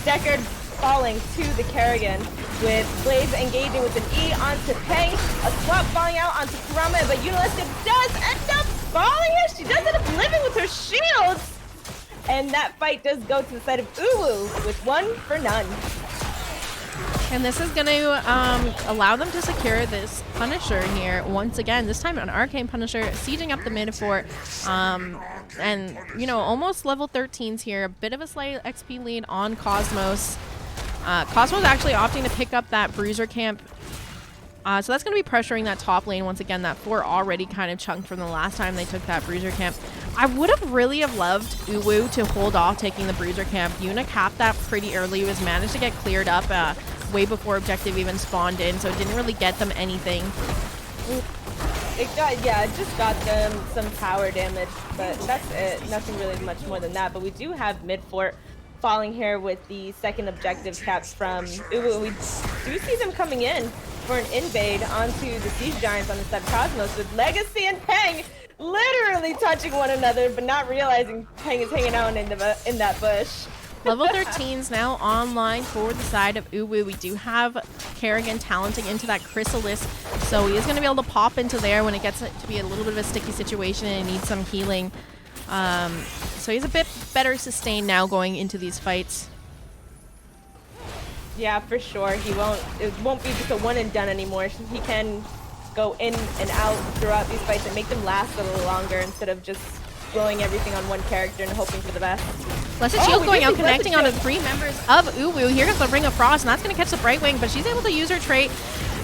Deckard falling to the Kerrigan with Blaze engaging with an E onto Peng, a swap falling out onto Kurama, but UuuuuuuuU does end up falling here. She does end up living with her shields. And that fight does go to the side of UuuuuuuuU with 1 for none. And this is going to allow them to secure this Punisher here once again. This time an Arcane Punisher, sieging up the mid fort. And, you know, almost level 13s here. A bit of a slight XP lead on Cosmos. Cosmos actually opting to pick up that Bruiser Camp. So that's going to be pressuring that top lane once again. That fort already kind of chunked from the last time they took that Bruiser Camp. I would have really loved UuuuuuuuU to hold off taking the Bruiser Camp. Yuna capped that pretty early. It was managed to get cleared up way before objective even spawned in, so it didn't really get them anything. It just got them some tower damage, but that's it. Nothing really much more than that. But we do have mid fort falling here with the second objective caps from UuuuuuuU. We do see them coming in for an invade onto the Siege Giants on the side of Cosmos with Legacy and Peng literally touching one another, but not realizing Peng is hanging out in that bush. Level 13's now online for the side of UuuuuuuU. We do have Kerrigan talenting into that Chrysalis, so he is going to be able to pop into there when it gets to be a little bit of a sticky situation and needs some healing. So he's a bit better sustained now going into these fights. Yeah, for sure. It won't be just a one and done anymore. He can go in and out throughout these fights and make them last a little longer instead of just throwing everything on one character and hoping for the best. Blessed Shield going out, connecting onto 3 members of UuuuuuuU. Here comes the Ring of Frost, and that's going to catch the Brightwing, but she's able to use her trait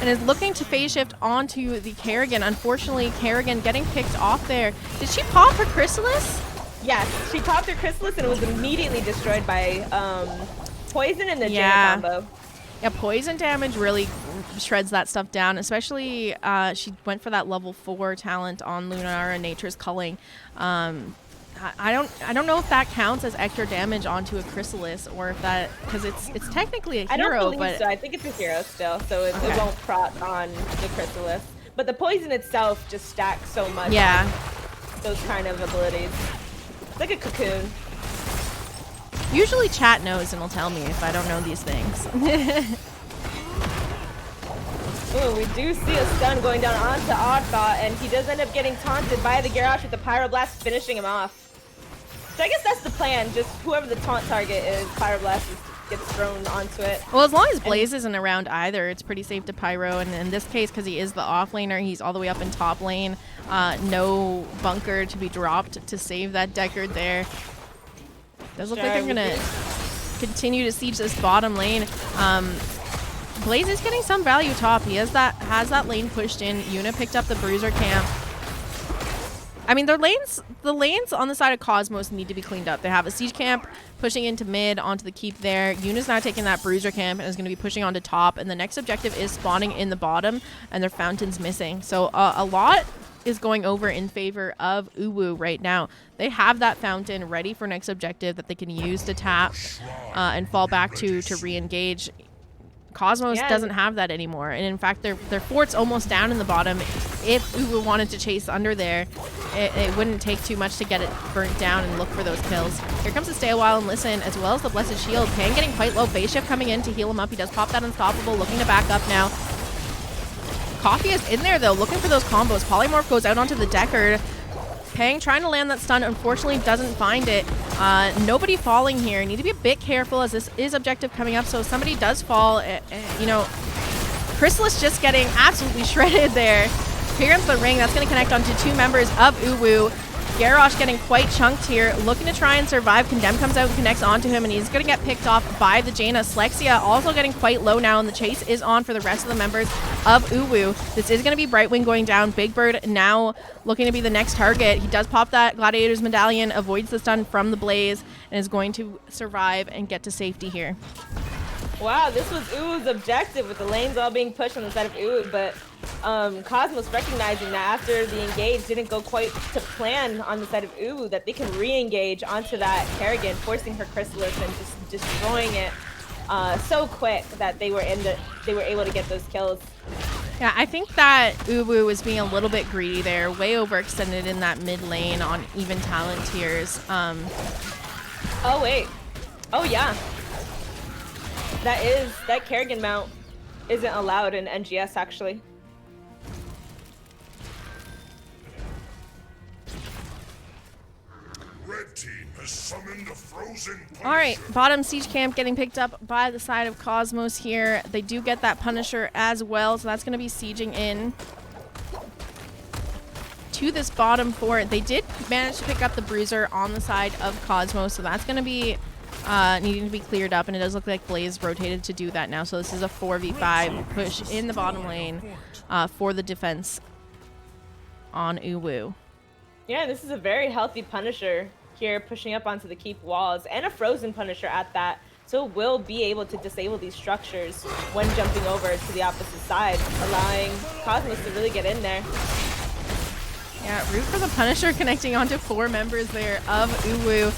and is looking to phase shift onto the Kerrigan. Unfortunately, Kerrigan getting picked off there. Did she pop her Chrysalis? Yes, she popped her Chrysalis and it was immediately destroyed by poison and the Jaina combo. Yeah, poison damage really shreds that stuff down, especially she went for that level 4 talent on Lunara, Nature's Culling. I don't know if that counts as extra damage onto a Chrysalis, or if that, because it's technically a hero. I don't believe so. I think it's a hero still, so it won't prot on the Chrysalis. But the poison itself just stacks so much. Yeah. On those kind of abilities. It's like a cocoon. Usually chat knows and will tell me if I don't know these things. Ooh, we do see a stun going down onto Oddthought, and he does end up getting taunted by the Garrosh with the Pyroblast, finishing him off. So I guess that's the plan. Just whoever the taunt target is, Pyroblast gets thrown onto it. Well, as long as Blaze isn't around either, it's pretty safe to Pyro. And in this case, because he is the off laner, he's all the way up in top lane. No bunker to be dropped to save that Deckard there. Does look like they're gonna continue to siege this bottom lane. Blaze is getting some value top. He has that lane pushed in. Yuna picked up the Bruiser Camp. I mean, the lanes on the side of Cosmos need to be cleaned up. They have a Siege Camp pushing into mid onto the keep there. Yuna's now taking that Bruiser Camp and is going to be pushing onto top. And the next objective is spawning in the bottom, and their fountain's missing. So a lot is going over in favor of UuuuuuuuU right now. They have that fountain ready for next objective that they can use to tap and fall back to re-engage. Cosmos doesn't have that anymore, and in fact their fort's almost down in the bottom. If UuuuuuuuU wanted to chase under there, it wouldn't take too much to get it burnt down and look for those kills. Here comes the Stay a While and Listen, as well as the Blessed Shield. Pang getting quite low. Phase Shift coming in to heal him up. He does pop that Unstoppable, looking to back up now. Coffee is in there though, looking for those combos. Polymorph goes out onto the Deckard. Pang trying to land that stun, unfortunately doesn't find it. Nobody falling here. Need to be a bit careful as this is objective coming up, so if somebody does fall, you know, Chrysalis just getting absolutely shredded there. Here comes the ring. That's going to connect onto two members of UuuuuuuU. Garrosh getting quite chunked here, looking to try and survive. Condemn comes out and connects onto him, and he's going to get picked off by the Jaina. Slexia also getting quite low now, and the chase is on for the rest of the members of UuuuuuuU. This is going to be Brightwing going down. Big Bird now looking to be the next target. He does pop that Gladiator's Medallion, avoids the stun from the Blaze, and is going to survive and get to safety here. Wow, this was UuuuuuU's objective with the lanes all being pushed on the side of UuuuuuU, but Cosmos recognizing that after the engage didn't go quite to plan on the side of UuuuuuU, that they can re-engage onto that Kerrigan, forcing her Chrysalis and just destroying it so quick that they were able to get those kills. Yeah, I think that UuuuuuU was being a little bit greedy there, way overextended in that mid lane on even talent tiers. Oh wait, oh yeah. That Kerrigan mount isn't allowed in NGS actually. Red team has summoned a frozen Punisher. All right, bottom siege camp getting picked up by the side of Cosmos here. They do get that Punisher as well, so that's going to be sieging in to this bottom fort. They did manage to pick up the Bruiser on the side of Cosmos, so that's going to be needing to be cleared up, and it does look like Blaze rotated to do that now. So this is a 4v5 push in the bottom lane for the defense on UuuuuuU. Yeah, this is a very healthy Punisher here, pushing up onto the keep walls, and a frozen Punisher at that. So will be able to disable these structures when jumping over to the opposite side, allowing Cosmos to really get in there. Yeah, root for the Punisher connecting onto 4 members there of UuuuuuU.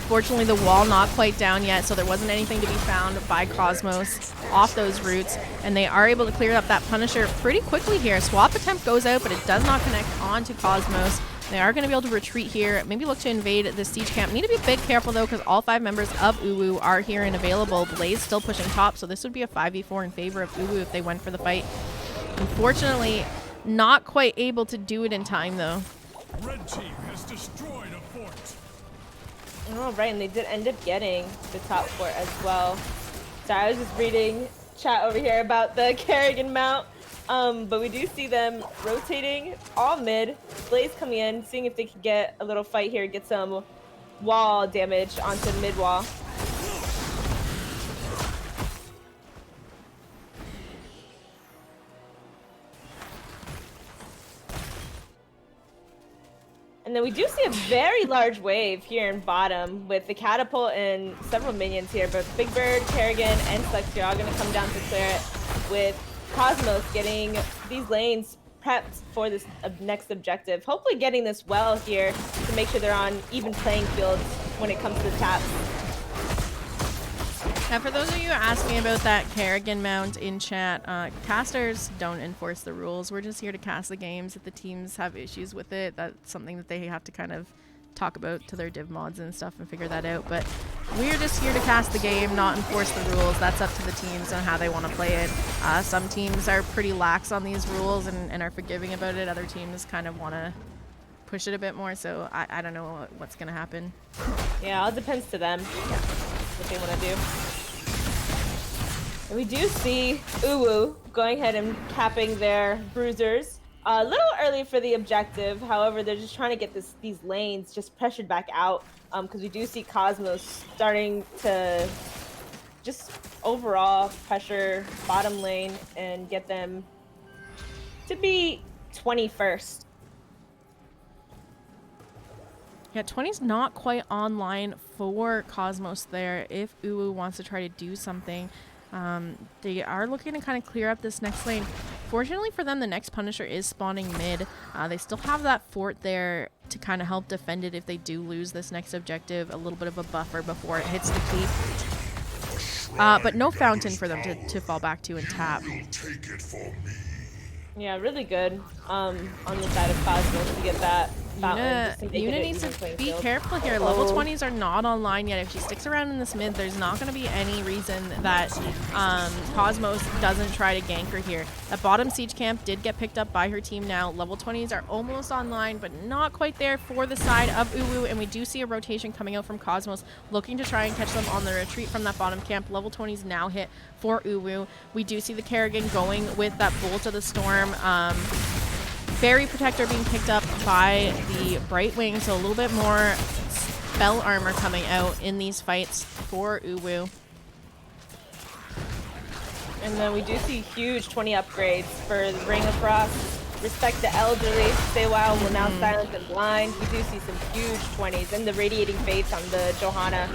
Fortunately, the wall not quite down yet, so there wasn't anything to be found by Cosmos off those roots, and they are able to clear up that Punisher pretty quickly here. Swap attempt goes out, but it does not connect onto Cosmos. They are going to be able to retreat here, maybe look to invade the siege camp. Need to be a bit careful though, because all 5 members of UuuuuuU are here and available. Blaze still pushing top, so this would be a 5v4 in favor of UuuuuuU if they went for the fight. Unfortunately, not quite able to do it in time though. Red team has destroyed a fort. Oh, right, and they did end up getting the top fort as well. Sorry, I was just reading chat over here about the Kerrigan mount. But we do see them rotating all mid. Blaze coming in, seeing if they could get a little fight here, get some wall damage onto mid wall. And then we do see a very large wave here in bottom with the catapult and several minions here, but Big Bird, Kerrigan, and Slexia are going to come down to clear it, with Cosmos getting these lanes prepped for this next objective. Hopefully getting this well here to make sure they're on even playing fields when it comes to the taps. Now, for those of you asking about that Kerrigan mount in chat, casters don't enforce the rules. We're just here to cast the games. If the teams have issues with it, that's something that they have to kind of talk about to their div mods and stuff and figure that out. But we're just here to cast the game, not enforce the rules. That's up to the teams on how they want to play it. Some teams are pretty lax on these rules and are forgiving about it. Other teams kind of want to push it a bit more. So I don't know what's going to happen. Yeah, it all depends to them. Yeah. What they want to do. And we do see UuuuuuuU going ahead and capping their bruisers. A little early for the objective. However, they're just trying to get these lanes just pressured back out, because we do see Cosmos starting to just overall pressure bottom lane and get them to be 21st. Yeah, 20's not quite online for Cosmos there if UuuuuuuU wants to try to do something. They are looking to kind of clear up this next lane. Fortunately for them, the next Punisher is spawning mid. They still have that fort there to kind of help defend it if they do lose this next objective. A little bit of a buffer before it hits the keep. But no fountain for them to fall back to and tap. Take it for me. Yeah, really good on the side of Cosmos to get that fountain. just to make it Yuna an needs even to playing be field. careful here. Level 20s are not online yet. If she sticks around in this mid, there's not going to be any reason that Cosmos doesn't try to gank her here. That bottom siege camp did get picked up by her team now. Level 20s are almost online, but not quite there for the side of UuuuuuuuU, and we do see a rotation coming out from Cosmos, looking to try and catch them on the retreat from that bottom camp. Level 20s now hit for UuuuuuuU. We do see the Kerrigan going with that Bolt of the Storm. Fairy Protector being picked up by the Brightwing, so a little bit more spell armor coming out in these fights for UuuuuuuU. And then we do see huge 20 upgrades for the Ring of Frost. Respect the Elderly, Stay Wild, will now silence and blind. We do see some huge 20s and the Radiating Fates on the Johanna.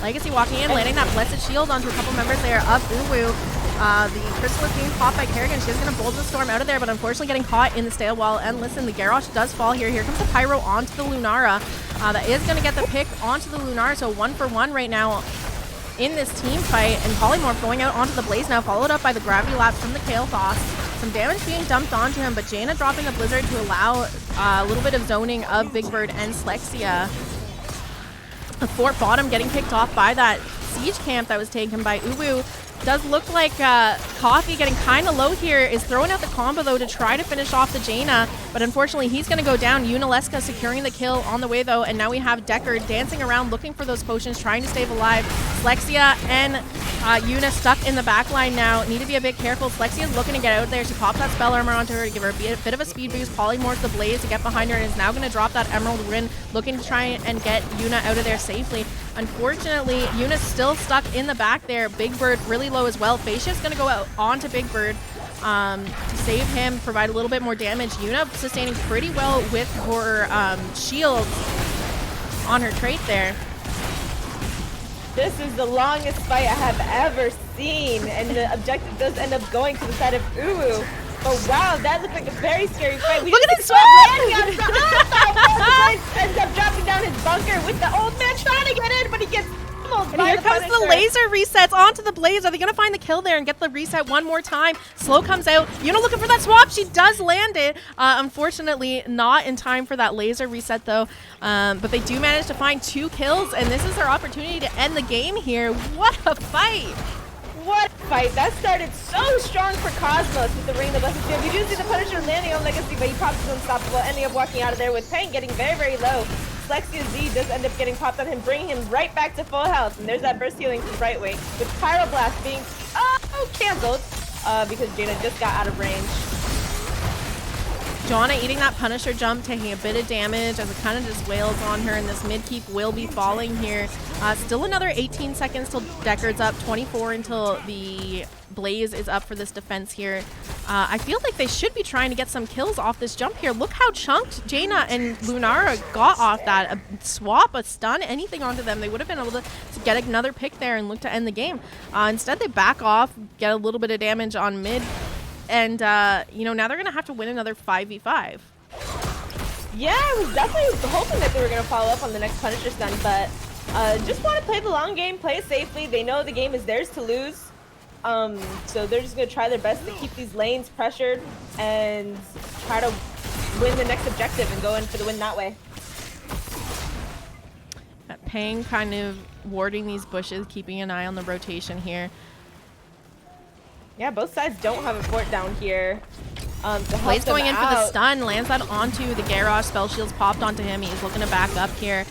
Legacy walking in, landing that Blessed Shield onto a couple members there of UuuuuuuU. The Crystal is being caught by Kerrigan. She's going to Bolt the Storm out of there, but unfortunately getting caught in the Stale Wall. And listen, the Garrosh does fall here. Here comes the Pyro onto the Lunara. That is going to get the pick onto the Lunara, so 1-for-1 right now in this team fight. And Polymorph going out onto the Blaze now, followed up by the Gravity Lapse from the Kael'thas. Some damage being dumped onto him, but Jaina dropping the Blizzard to allow a little bit of zoning of Big Bird and Slexia. The fort bottom getting picked off by that siege camp that was taken by UuuuuuU. Does look like Coffee getting kind of low here is throwing out the combo though to try to finish off the Jaina, but unfortunately he's going to go down. Unaleska securing the kill on the way though, and now we have Decker dancing around looking for those potions, trying to stay alive. Slexia and Yuna stuck in the back line now. Need to be a bit careful. Slexia's looking to get out there. She pops that spell armor onto her to give her a bit of a speed boost. Polymorphs the Blaze to get behind her and is now going to drop that Emerald Ring, looking to try and get Yuna out of there safely. Unfortunately, Yuna's still stuck in the back there. Big Bird really low as well. Facia's going to go out onto Big Bird to save him, provide a little bit more damage. Yuna sustaining pretty well with her shield on her trait there. This is the longest fight I have ever seen, and the objective does end up going to the side of UuuuuuuU. But wow, that looked like a very scary fight. Look at this swap! Ends up dropping down his bunker with the old man trying to get in, but he gets pummeled And by here the comes the Punisher. laser resets onto the Blaze. Are they going to find the kill there and get the reset one more time? Slow comes out. Yuna looking for that swap. She does land it. Unfortunately, not in time for that laser reset though. But they do manage to find 2 kills, and this is their opportunity to end the game here. What a fight! What a fight. That started so strong for Cosmos with the Ring of the Blessed Shield. We do see the Punisher landing on Legacy, but he pops his Unstoppable, ending up walking out of there with Pain getting very, very low. Slexia Z does end up getting popped on him, bringing him right back to full health. And there's that burst healing from Brightwing, with Pyroblast being canceled because Jaina just got out of range. Johanna eating that Punisher jump, taking a bit of damage as it kind of just wails on her, and this mid keep will be falling here. Still another 18 seconds till Deckard's up, 24 until the Blaze is up for this defense here. I feel like they should be trying to get some kills off this jump here. Look how chunked Jaina and Lunara got off that. A swap, a stun, anything onto them. They would have been able to get another pick there and look to end the game. Instead, they back off, get a little bit of damage on mid, and you know, now they're gonna have to win another 5v5. Yeah, I was definitely hoping that they were going to follow up on the next Punisher stun, but just want to play the long game, play it safely. They know the game is theirs to lose. So they're just going to try their best to keep these lanes pressured and try to win the next objective and go in for the win that way. Pang kind of warding these bushes, keeping an eye on the rotation here. Yeah, both sides don't have a fort down here. To help Blaze them going in for out. the stun, lands that onto the Garrosh. Spell shields popped onto him. He's looking to back up here.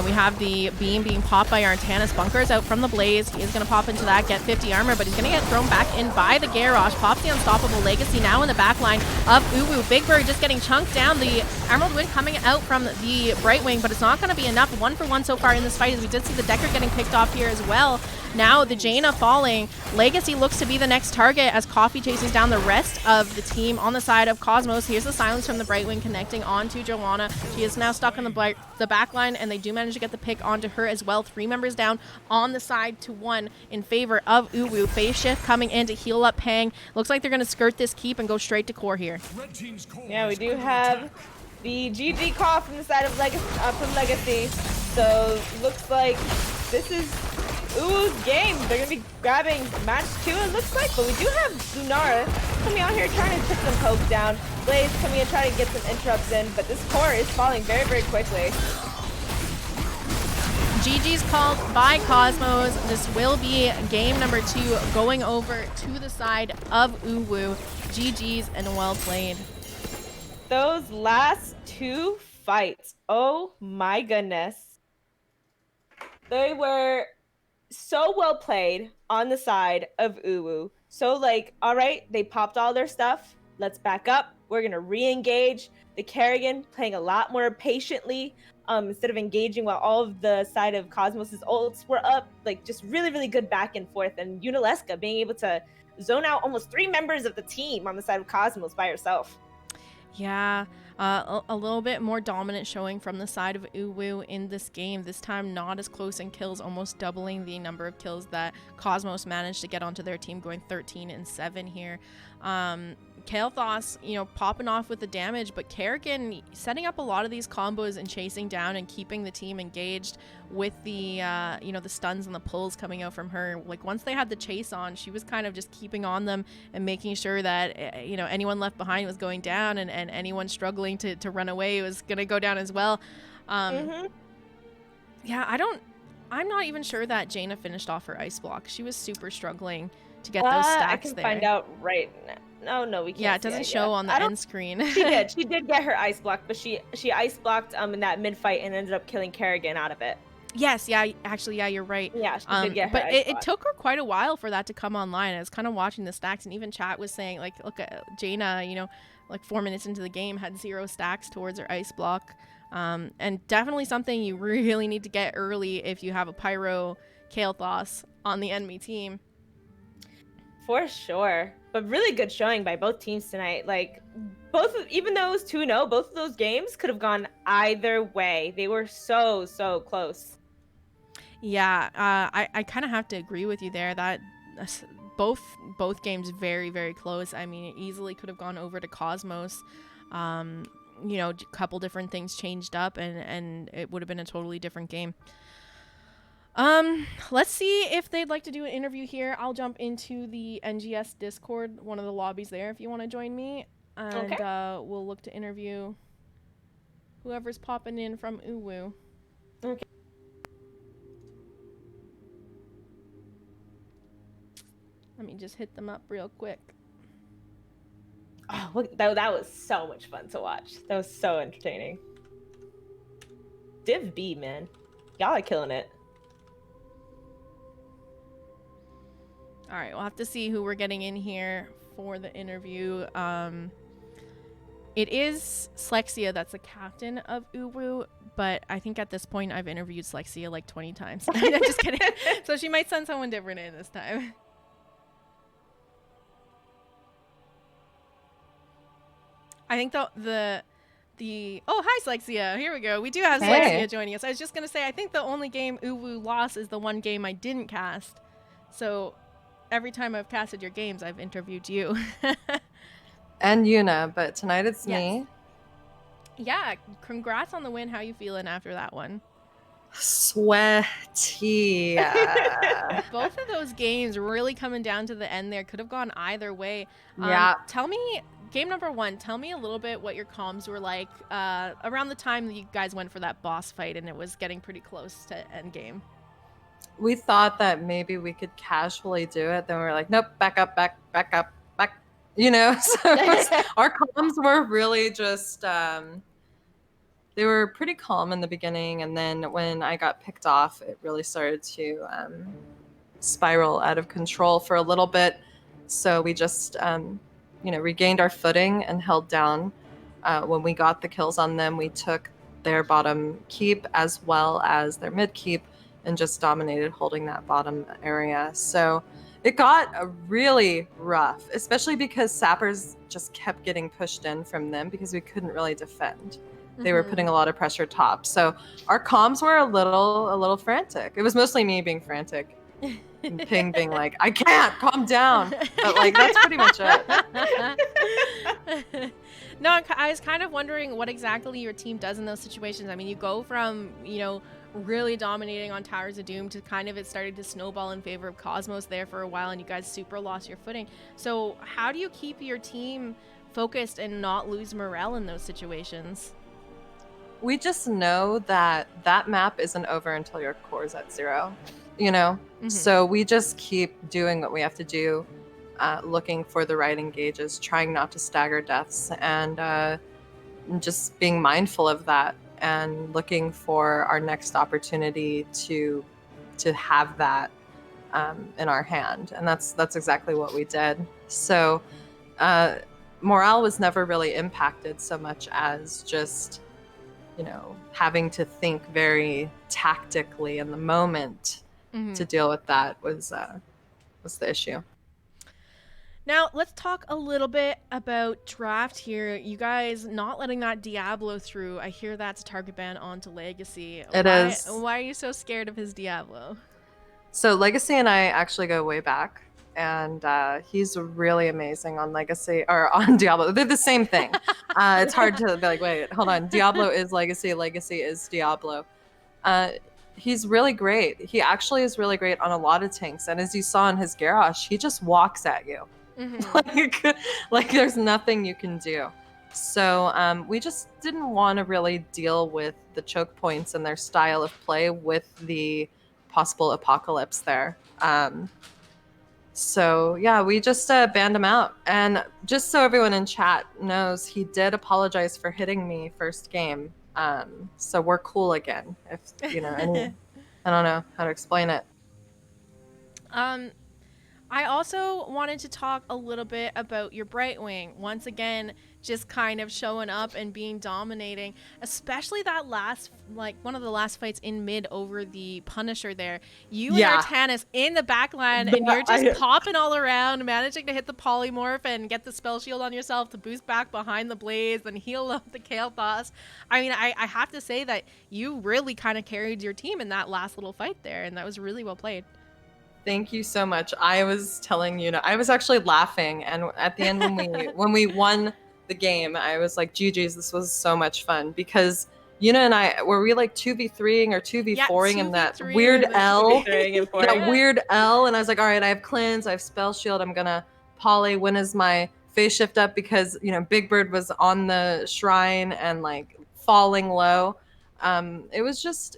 We have the beam being popped by Artanis. Bunkers out from the Blaze. He is going to pop into that, get 50 armor, but he's going to get thrown back in by the Garrosh. Pops the Unstoppable. Legacy now in the back line of UuuuuuuU. Big Bird just getting chunked down. The Emerald Wind coming out from the Brightwing, but it's not going to be enough. 1-for-1 so far in this fight, as we did see the Decker getting picked off here as well. Now the Jaina falling. Legacy looks to be the next target as Coffee chases down the rest of the team on the side of Cosmos. Here's the silence from the Brightwing connecting onto Joanna. She is now stuck on the back line, and they do manage to get the pick onto her as well. 3 members down on the side to 1 in favor of UuuuuuuuU. Phase shift coming in to heal up Pang. Looks like they're going to skirt this keep and go straight to core here. Yeah, we do have the GG call from the side of Legacy. So looks like this is UuuuuuuU's game. They're gonna be grabbing match 2, it looks like, but we do have Lunara coming out here trying to put some pokes down. Blaze coming in trying to get some interrupts in, but this core is falling very, very quickly. GG's called by Cosmos. This will be game number 2 going over to the side of UuuuuuuU. GG's and well played. Those last 2 fights, oh my goodness. They were so well played on the side of UuuuuuU. So like, all right, they popped all their stuff. Let's back up. We're gonna re-engage. The Kerrigan playing a lot more patiently instead of engaging while all of the side of Cosmos's ults were up. Like just really, really good back and forth. And Unileska being able to zone out almost 3 members of the team on the side of Cosmos by herself. Yeah, a little bit more dominant showing from the side of UuuuuuU in this game. This time not as close in kills, almost doubling the number of kills that Cosmos managed to get onto their team, going 13-7 here. Kael'thas, you know, popping off with the damage, but Kerrigan setting up a lot of these combos and chasing down and keeping the team engaged with the, you know, the stuns and the pulls coming out from her. Like once they had the chase on, she was kind of just keeping on them and making sure that, you know, anyone left behind was going down, and anyone struggling to run away was going to go down as well. Yeah, I'm not even sure that Jaina finished off her ice block. She was super struggling to get those stacks I can there. find out right now. No, we can't. Yeah, it doesn't show on the end screen. She did get her ice block, but she ice blocked in that mid fight and ended up killing Kerrigan out of it. Yes, yeah, actually, yeah, you're right. Yeah, she did get her but ice block. it took her quite a while for that to come online. I was kind of watching the stacks, and even chat was saying, like, look at Jaina, you know, like 4 minutes into the game, had 0 stacks towards her ice block. And definitely something you really need to get early if you have a Pyro Kael'thas on the enemy team. For sure. But really good showing by both teams tonight. Like, even though it was 2-0, both of those games could have gone either way. They were so close. Yeah, I kind of have to agree with you there. That both games very, very close. I mean, it easily could have gone over to Cosmos. You know, a couple different things changed up, and it would have been a totally different game. Let's see if they'd like to do an interview here. I'll jump into the NGS Discord, one of the lobbies there, if you want to join me. And okay. We'll look to interview whoever's popping in from UuuuuuU. Okay. Let me just hit them up real quick. Oh, look, that was so much fun to watch. That was so entertaining. Div B, man. Y'all are killing it. All right, we'll have to see who we're getting in here for the interview. It is Slexia that's the captain of UuuuuuU, but I think at this point I've interviewed Slexia like 20 times. I'm just kidding. So she might send someone different in this time. I think the oh, hi Slexia. Here we go. We do have Slexia joining us. I was just gonna say I think the only game UuuuuuU lost is the one game I didn't cast. So every time I've casted your games, I've interviewed you. And Yuna, but tonight it's me. Yeah, congrats on the win. How you feeling after that one? Sweaty. Both of those games really coming down to the end there. Could have gone either way. Yeah. Tell me, game number 1, tell me a little bit what your comms were like around the time that you guys went for that boss fight and it was getting pretty close to end game. We thought that maybe we could casually do it. Then we were like, nope, back up, back up. You know, so our comms were really just, they were pretty calm in the beginning. And then when I got picked off, it really started to spiral out of control for a little bit. So we just, you know, regained our footing and held down. When we got the kills on them, we took their bottom keep as well as their mid keep and just dominated holding that bottom area. So it got really rough, especially because sappers just kept getting pushed in from them because we couldn't really defend. They were putting a lot of pressure top. So our comms were a little frantic. It was mostly me being frantic. And Ping being like, I can't, calm down. But like that's pretty much it. No, I was kind of wondering what exactly your team does in those situations. I mean, you go from, really dominating on Towers of Doom to kind of it started to snowball in favor of Cosmos there for a while, and you guys super lost your footing. So how do you keep your team focused and not lose morale in those situations? We just know that map isn't over until your core's at 0, So we just keep doing what we have to do, looking for the right engages, trying not to stagger deaths, and just being mindful of that and looking for our next opportunity to have that in our hand. And that's exactly what we did. So morale was never really impacted so much as just having to think very tactically in the moment to deal with that was the issue. Now, let's talk a little bit about draft here. You guys not letting that Diablo through. I hear that's a target ban onto Legacy. It is. Why are you so scared of his Diablo? So Legacy and I actually go way back, and he's really amazing on Legacy or on Diablo. They're the same thing. It's hard to be like, wait, hold on. Diablo is Legacy. Legacy is Diablo. He's really great. He actually is really great on a lot of tanks. And as you saw in his Garrosh, he just walks at you. Like there's nothing you can do. So we just didn't want to really deal with the choke points and their style of play with the possible apocalypse there. So yeah, we just banned him out. And just so everyone in chat knows, he did apologize for hitting me first game. So we're cool again. If I don't know how to explain it. I also wanted to talk a little bit about your Brightwing. Once again, just kind of showing up and being dominating, especially that one of the last fights in mid over the Punisher there. You and Artanis in the back line, and you're just popping all around, managing to hit the polymorph and get the spell shield on yourself to boost back behind the blaze and heal up the Kael'thas. I mean, I have to say that you really kind of carried your team in that last little fight there, and that was really well played. Thank you so much. I was telling I was actually laughing, and at the end when we won the game, I was like, GG's, this was so much fun, because Yuna and I were like 2v3ing or 2v4ing in that weird L. That weird L, and I was like, all right, I have cleanse, I have spell shield, I'm gonna poly. When is my phase shift up? Because Big Bird was on the shrine and like falling low. It was just,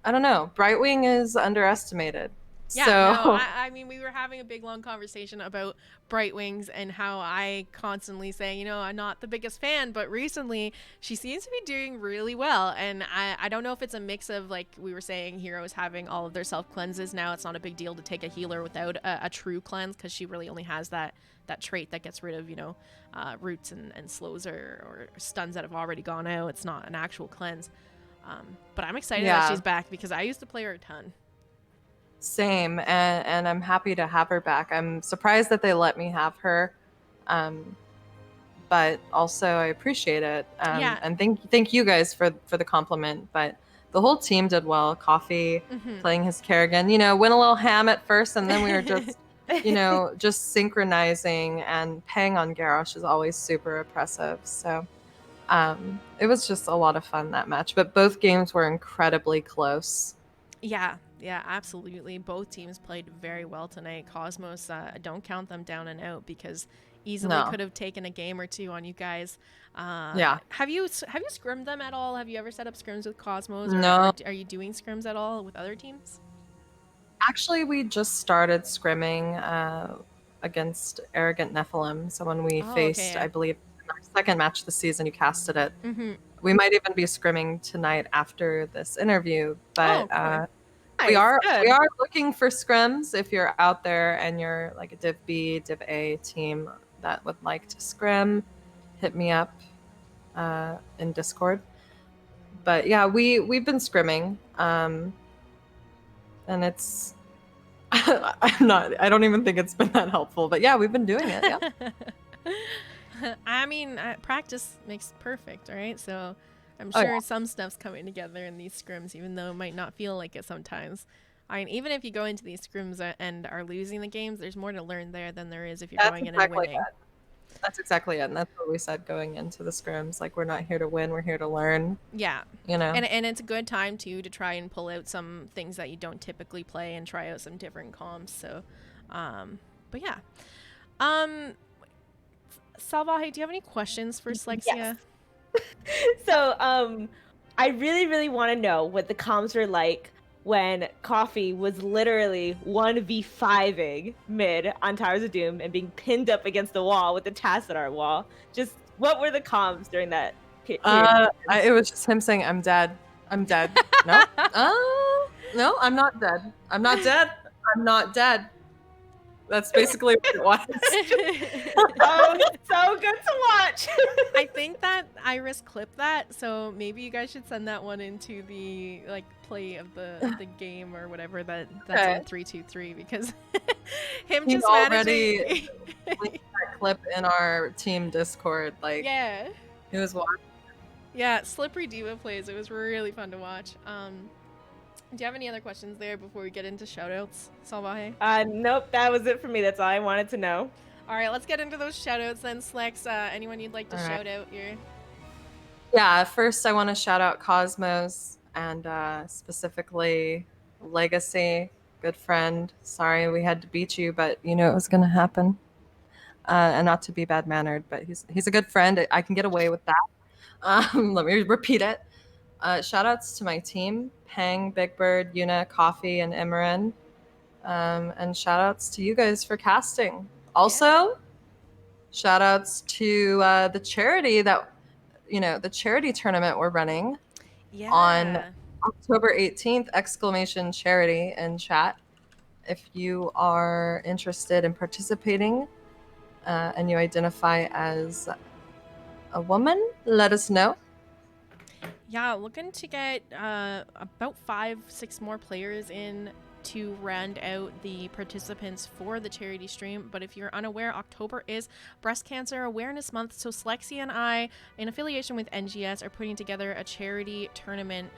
I don't know, Brightwing is underestimated. Yeah, so I mean, we were having a big long conversation about Brightwings and how I constantly say, I'm not the biggest fan, but recently she seems to be doing really well. And I don't know if it's a mix of, like we were saying, heroes having all of their self cleanses now. It's not a big deal to take a healer without a true cleanse, because she really only has that trait that gets rid of roots and slows or stuns that have already gone out. It's not an actual cleanse. But I'm excited that she's back, because I used to play her a ton. Same, and I'm happy to have her back. I'm surprised that they let me have her, but also I appreciate it. And thank you guys for the compliment. But the whole team did well. Coffee playing his Kerrigan, went a little ham at first, and then we were just just synchronizing, and Pang on Garrosh is always super oppressive. So it was just a lot of fun, that match. But both games were incredibly close. Yeah, absolutely. Both teams played very well tonight. Cosmos, don't count them down and out, because easily could have taken a game or two on you guys. Have you scrimmed them at all? Have you ever set up scrims with Cosmos? No. Are you doing scrims at all with other teams? Actually, we just started scrimming against Arrogant Nephilim. So when we faced, I believe, in our second match this season, you casted it. We might even be scrimming tonight after this interview, but Nice, we are good. looking for scrims. If you're out there and you're like a Div B, Div A team that would like to scrim, hit me up in Discord. But yeah, we've been scrimming. and it's I don't even think it's been that helpful, but yeah, we've been doing it. Yeah. I mean, practice makes perfect, right? So I'm Oh, sure yeah. some stuff's coming together in these scrims, even though it might not feel like it sometimes. I mean, even if you go into these scrims and are losing the games, there's more to learn there than there is if you're That's going in and exactly winning. it. That's exactly it, and that's what we said going into the scrims. Like, we're not here to win, we're here to learn. Yeah. You know. And it's a good time too to try and pull out some things that you don't typically play and try out some different comps. So, but yeah. Salvaje, do you have any questions for Slexia? Yes. So, I really, really want to know what the comms were like when Coffee was literally 1v5ing mid on Towers of Doom and being pinned up against the wall with the Tassadar wall. Just what were the comms during that period? It was just him saying, "I'm dead. I'm dead." No. No, I'm not dead. I'm not dead. I'm not dead. That's basically what it was. Oh, it's so good to watch. I think that Iris clipped that, so maybe you guys should send that one into the like play of the game or whatever that's Okay. in 323 because him He's just already managing. linked that clip in our team Discord. Like, Yeah. he was watching. Yeah, Slippery Diva plays. It was really fun to watch. Do you have any other questions there before we get into shoutouts, Salvaje? Nope, that was it for me. That's all I wanted to know. All right, let's get into those shoutouts then, Slex. Anyone you'd like to All right. shout out here? Yeah, first I want to shout out Cosmos and specifically Legacy, good friend. Sorry we had to beat you, but you knew it was going to happen. And not to be bad mannered, but he's a good friend. I can get away with that. Let me repeat it. Shout outs to my team, Pang, Big Bird, Yuna, Coffee, and Imran. And shout outs to you guys for casting. Also, shout outs to the charity the charity tournament we're running Yeah. on October 18th, exclamation charity in chat. If you are interested in participating and you identify as a woman, let us know. Yeah, looking to get about 5-6 more players in to round out the participants for the charity stream. But if you're unaware, October is Breast Cancer Awareness Month. So Slexia and I, in affiliation with NGS, are putting together a charity tournament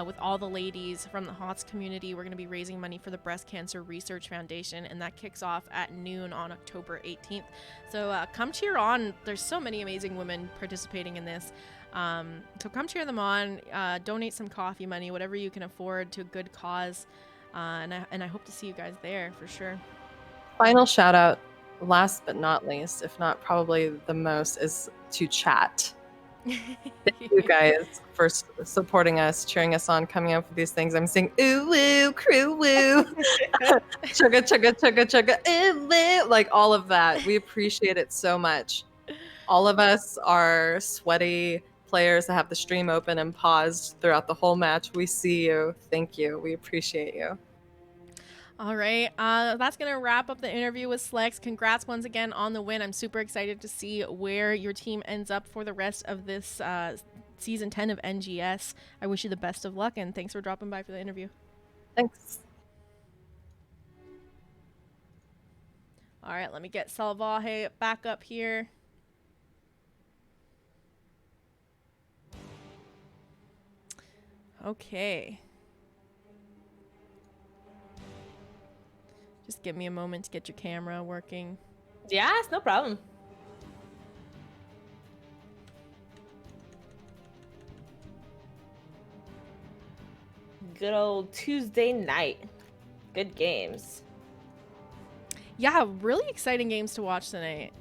with all the ladies from the HOTS community. We're going to be raising money for the Breast Cancer Research Foundation, and that kicks off at noon on October 18th. So come cheer on. There's so many amazing women participating in this. So come cheer them on, donate some coffee money, whatever you can afford, to a good cause. And I hope to see you guys there for sure. Final shout out, last but not least, if not probably the most, is to chat. Thank you guys for supporting us, cheering us on, coming up with these things. I'm saying ooh woo, crew woo, chugga chugga chugga chugga, ooh woo, like all of that. We appreciate it so much. All of us are sweaty players that have the stream open and paused throughout the whole match. We see you. Thank you. We appreciate you. All right, that's gonna wrap up the interview with Slex. Congrats once again on the win. I'm super excited to see where your team ends up for the rest of this season 10 of NGS. I wish you the best of luck, and thanks for dropping by for the interview. Thanks. All right, let me get Salvaje back up here. Okay. Just give me a moment to get your camera working. Yes, no problem. Good old Tuesday night. Good games. Yeah, really exciting games to watch tonight.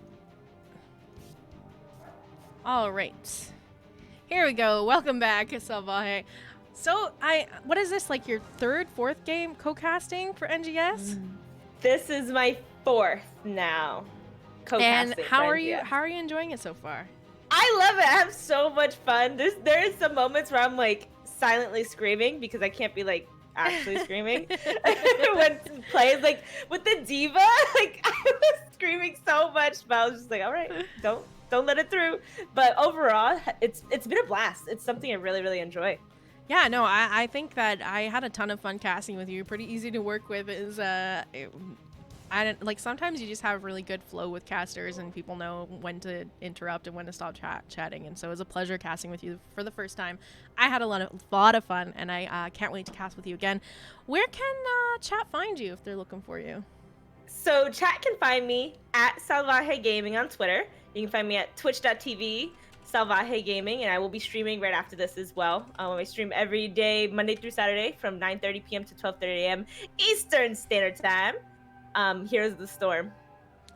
All right. Here we go. Welcome back, Salvaje. So, what is this, like your third, fourth game co-casting for NGS? This is my fourth now. And Co-casting how for are you NGS. how are you enjoying it so far? I love it. I have so much fun. There is some moments where I'm like silently screaming because I can't be like actually screaming when it plays, like with the diva. Like I was screaming so much, but I was just like, all right, don't let it through. But overall, it's been a blast. It's something I really, really enjoy. Yeah, no, I think that I had a ton of fun casting with you. Pretty easy to work with. I don't like, sometimes you just have really good flow with casters and people know when to interrupt and when to stop chatting, and so it was a pleasure casting with you for the first time. I had a lot of fun, and I can't wait to cast with you again. Where can chat find you if they're looking for you? So chat can find me at Salvaje Gaming on Twitter. You can find me at twitch.tv Salvaje Gaming, and I will be streaming right after this as well. I stream every day, Monday through Saturday, from 9:30 p.m. to 12:30 a.m. Eastern Standard Time. Here's the Storm.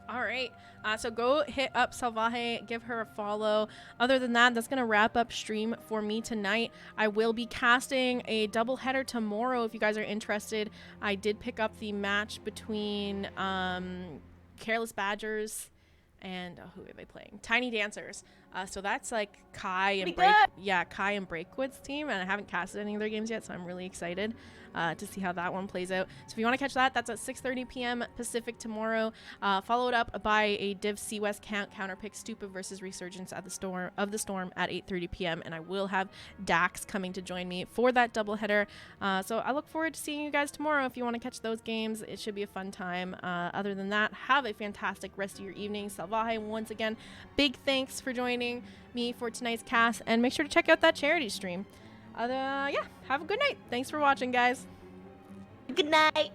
All right. So go hit up Salvaje, give her a follow. Other than that, that's going to wrap up stream for me tonight. I will be casting a doubleheader tomorrow if you guys are interested. I did pick up the match between Careless Badgers and who are they playing? Tiny Dancers. So that's like Kai and Kai and Breakwood's team, and I haven't casted any of their games yet, so I'm really excited to see how that one plays out. So if you want to catch that, that's at 6:30 p.m. Pacific tomorrow. Followed up by a Div C West counterpick, Stupid versus Resurgence at the Storm at 8:30 p.m. And I will have Dax coming to join me for that doubleheader. So I look forward to seeing you guys tomorrow. If you want to catch those games, it should be a fun time. Other than that, have a fantastic rest of your evening. Salvaje, once again, big thanks for joining me for tonight's cast, and make sure to check out that charity stream. Yeah, have a good night. Thanks for watching, guys. Good night.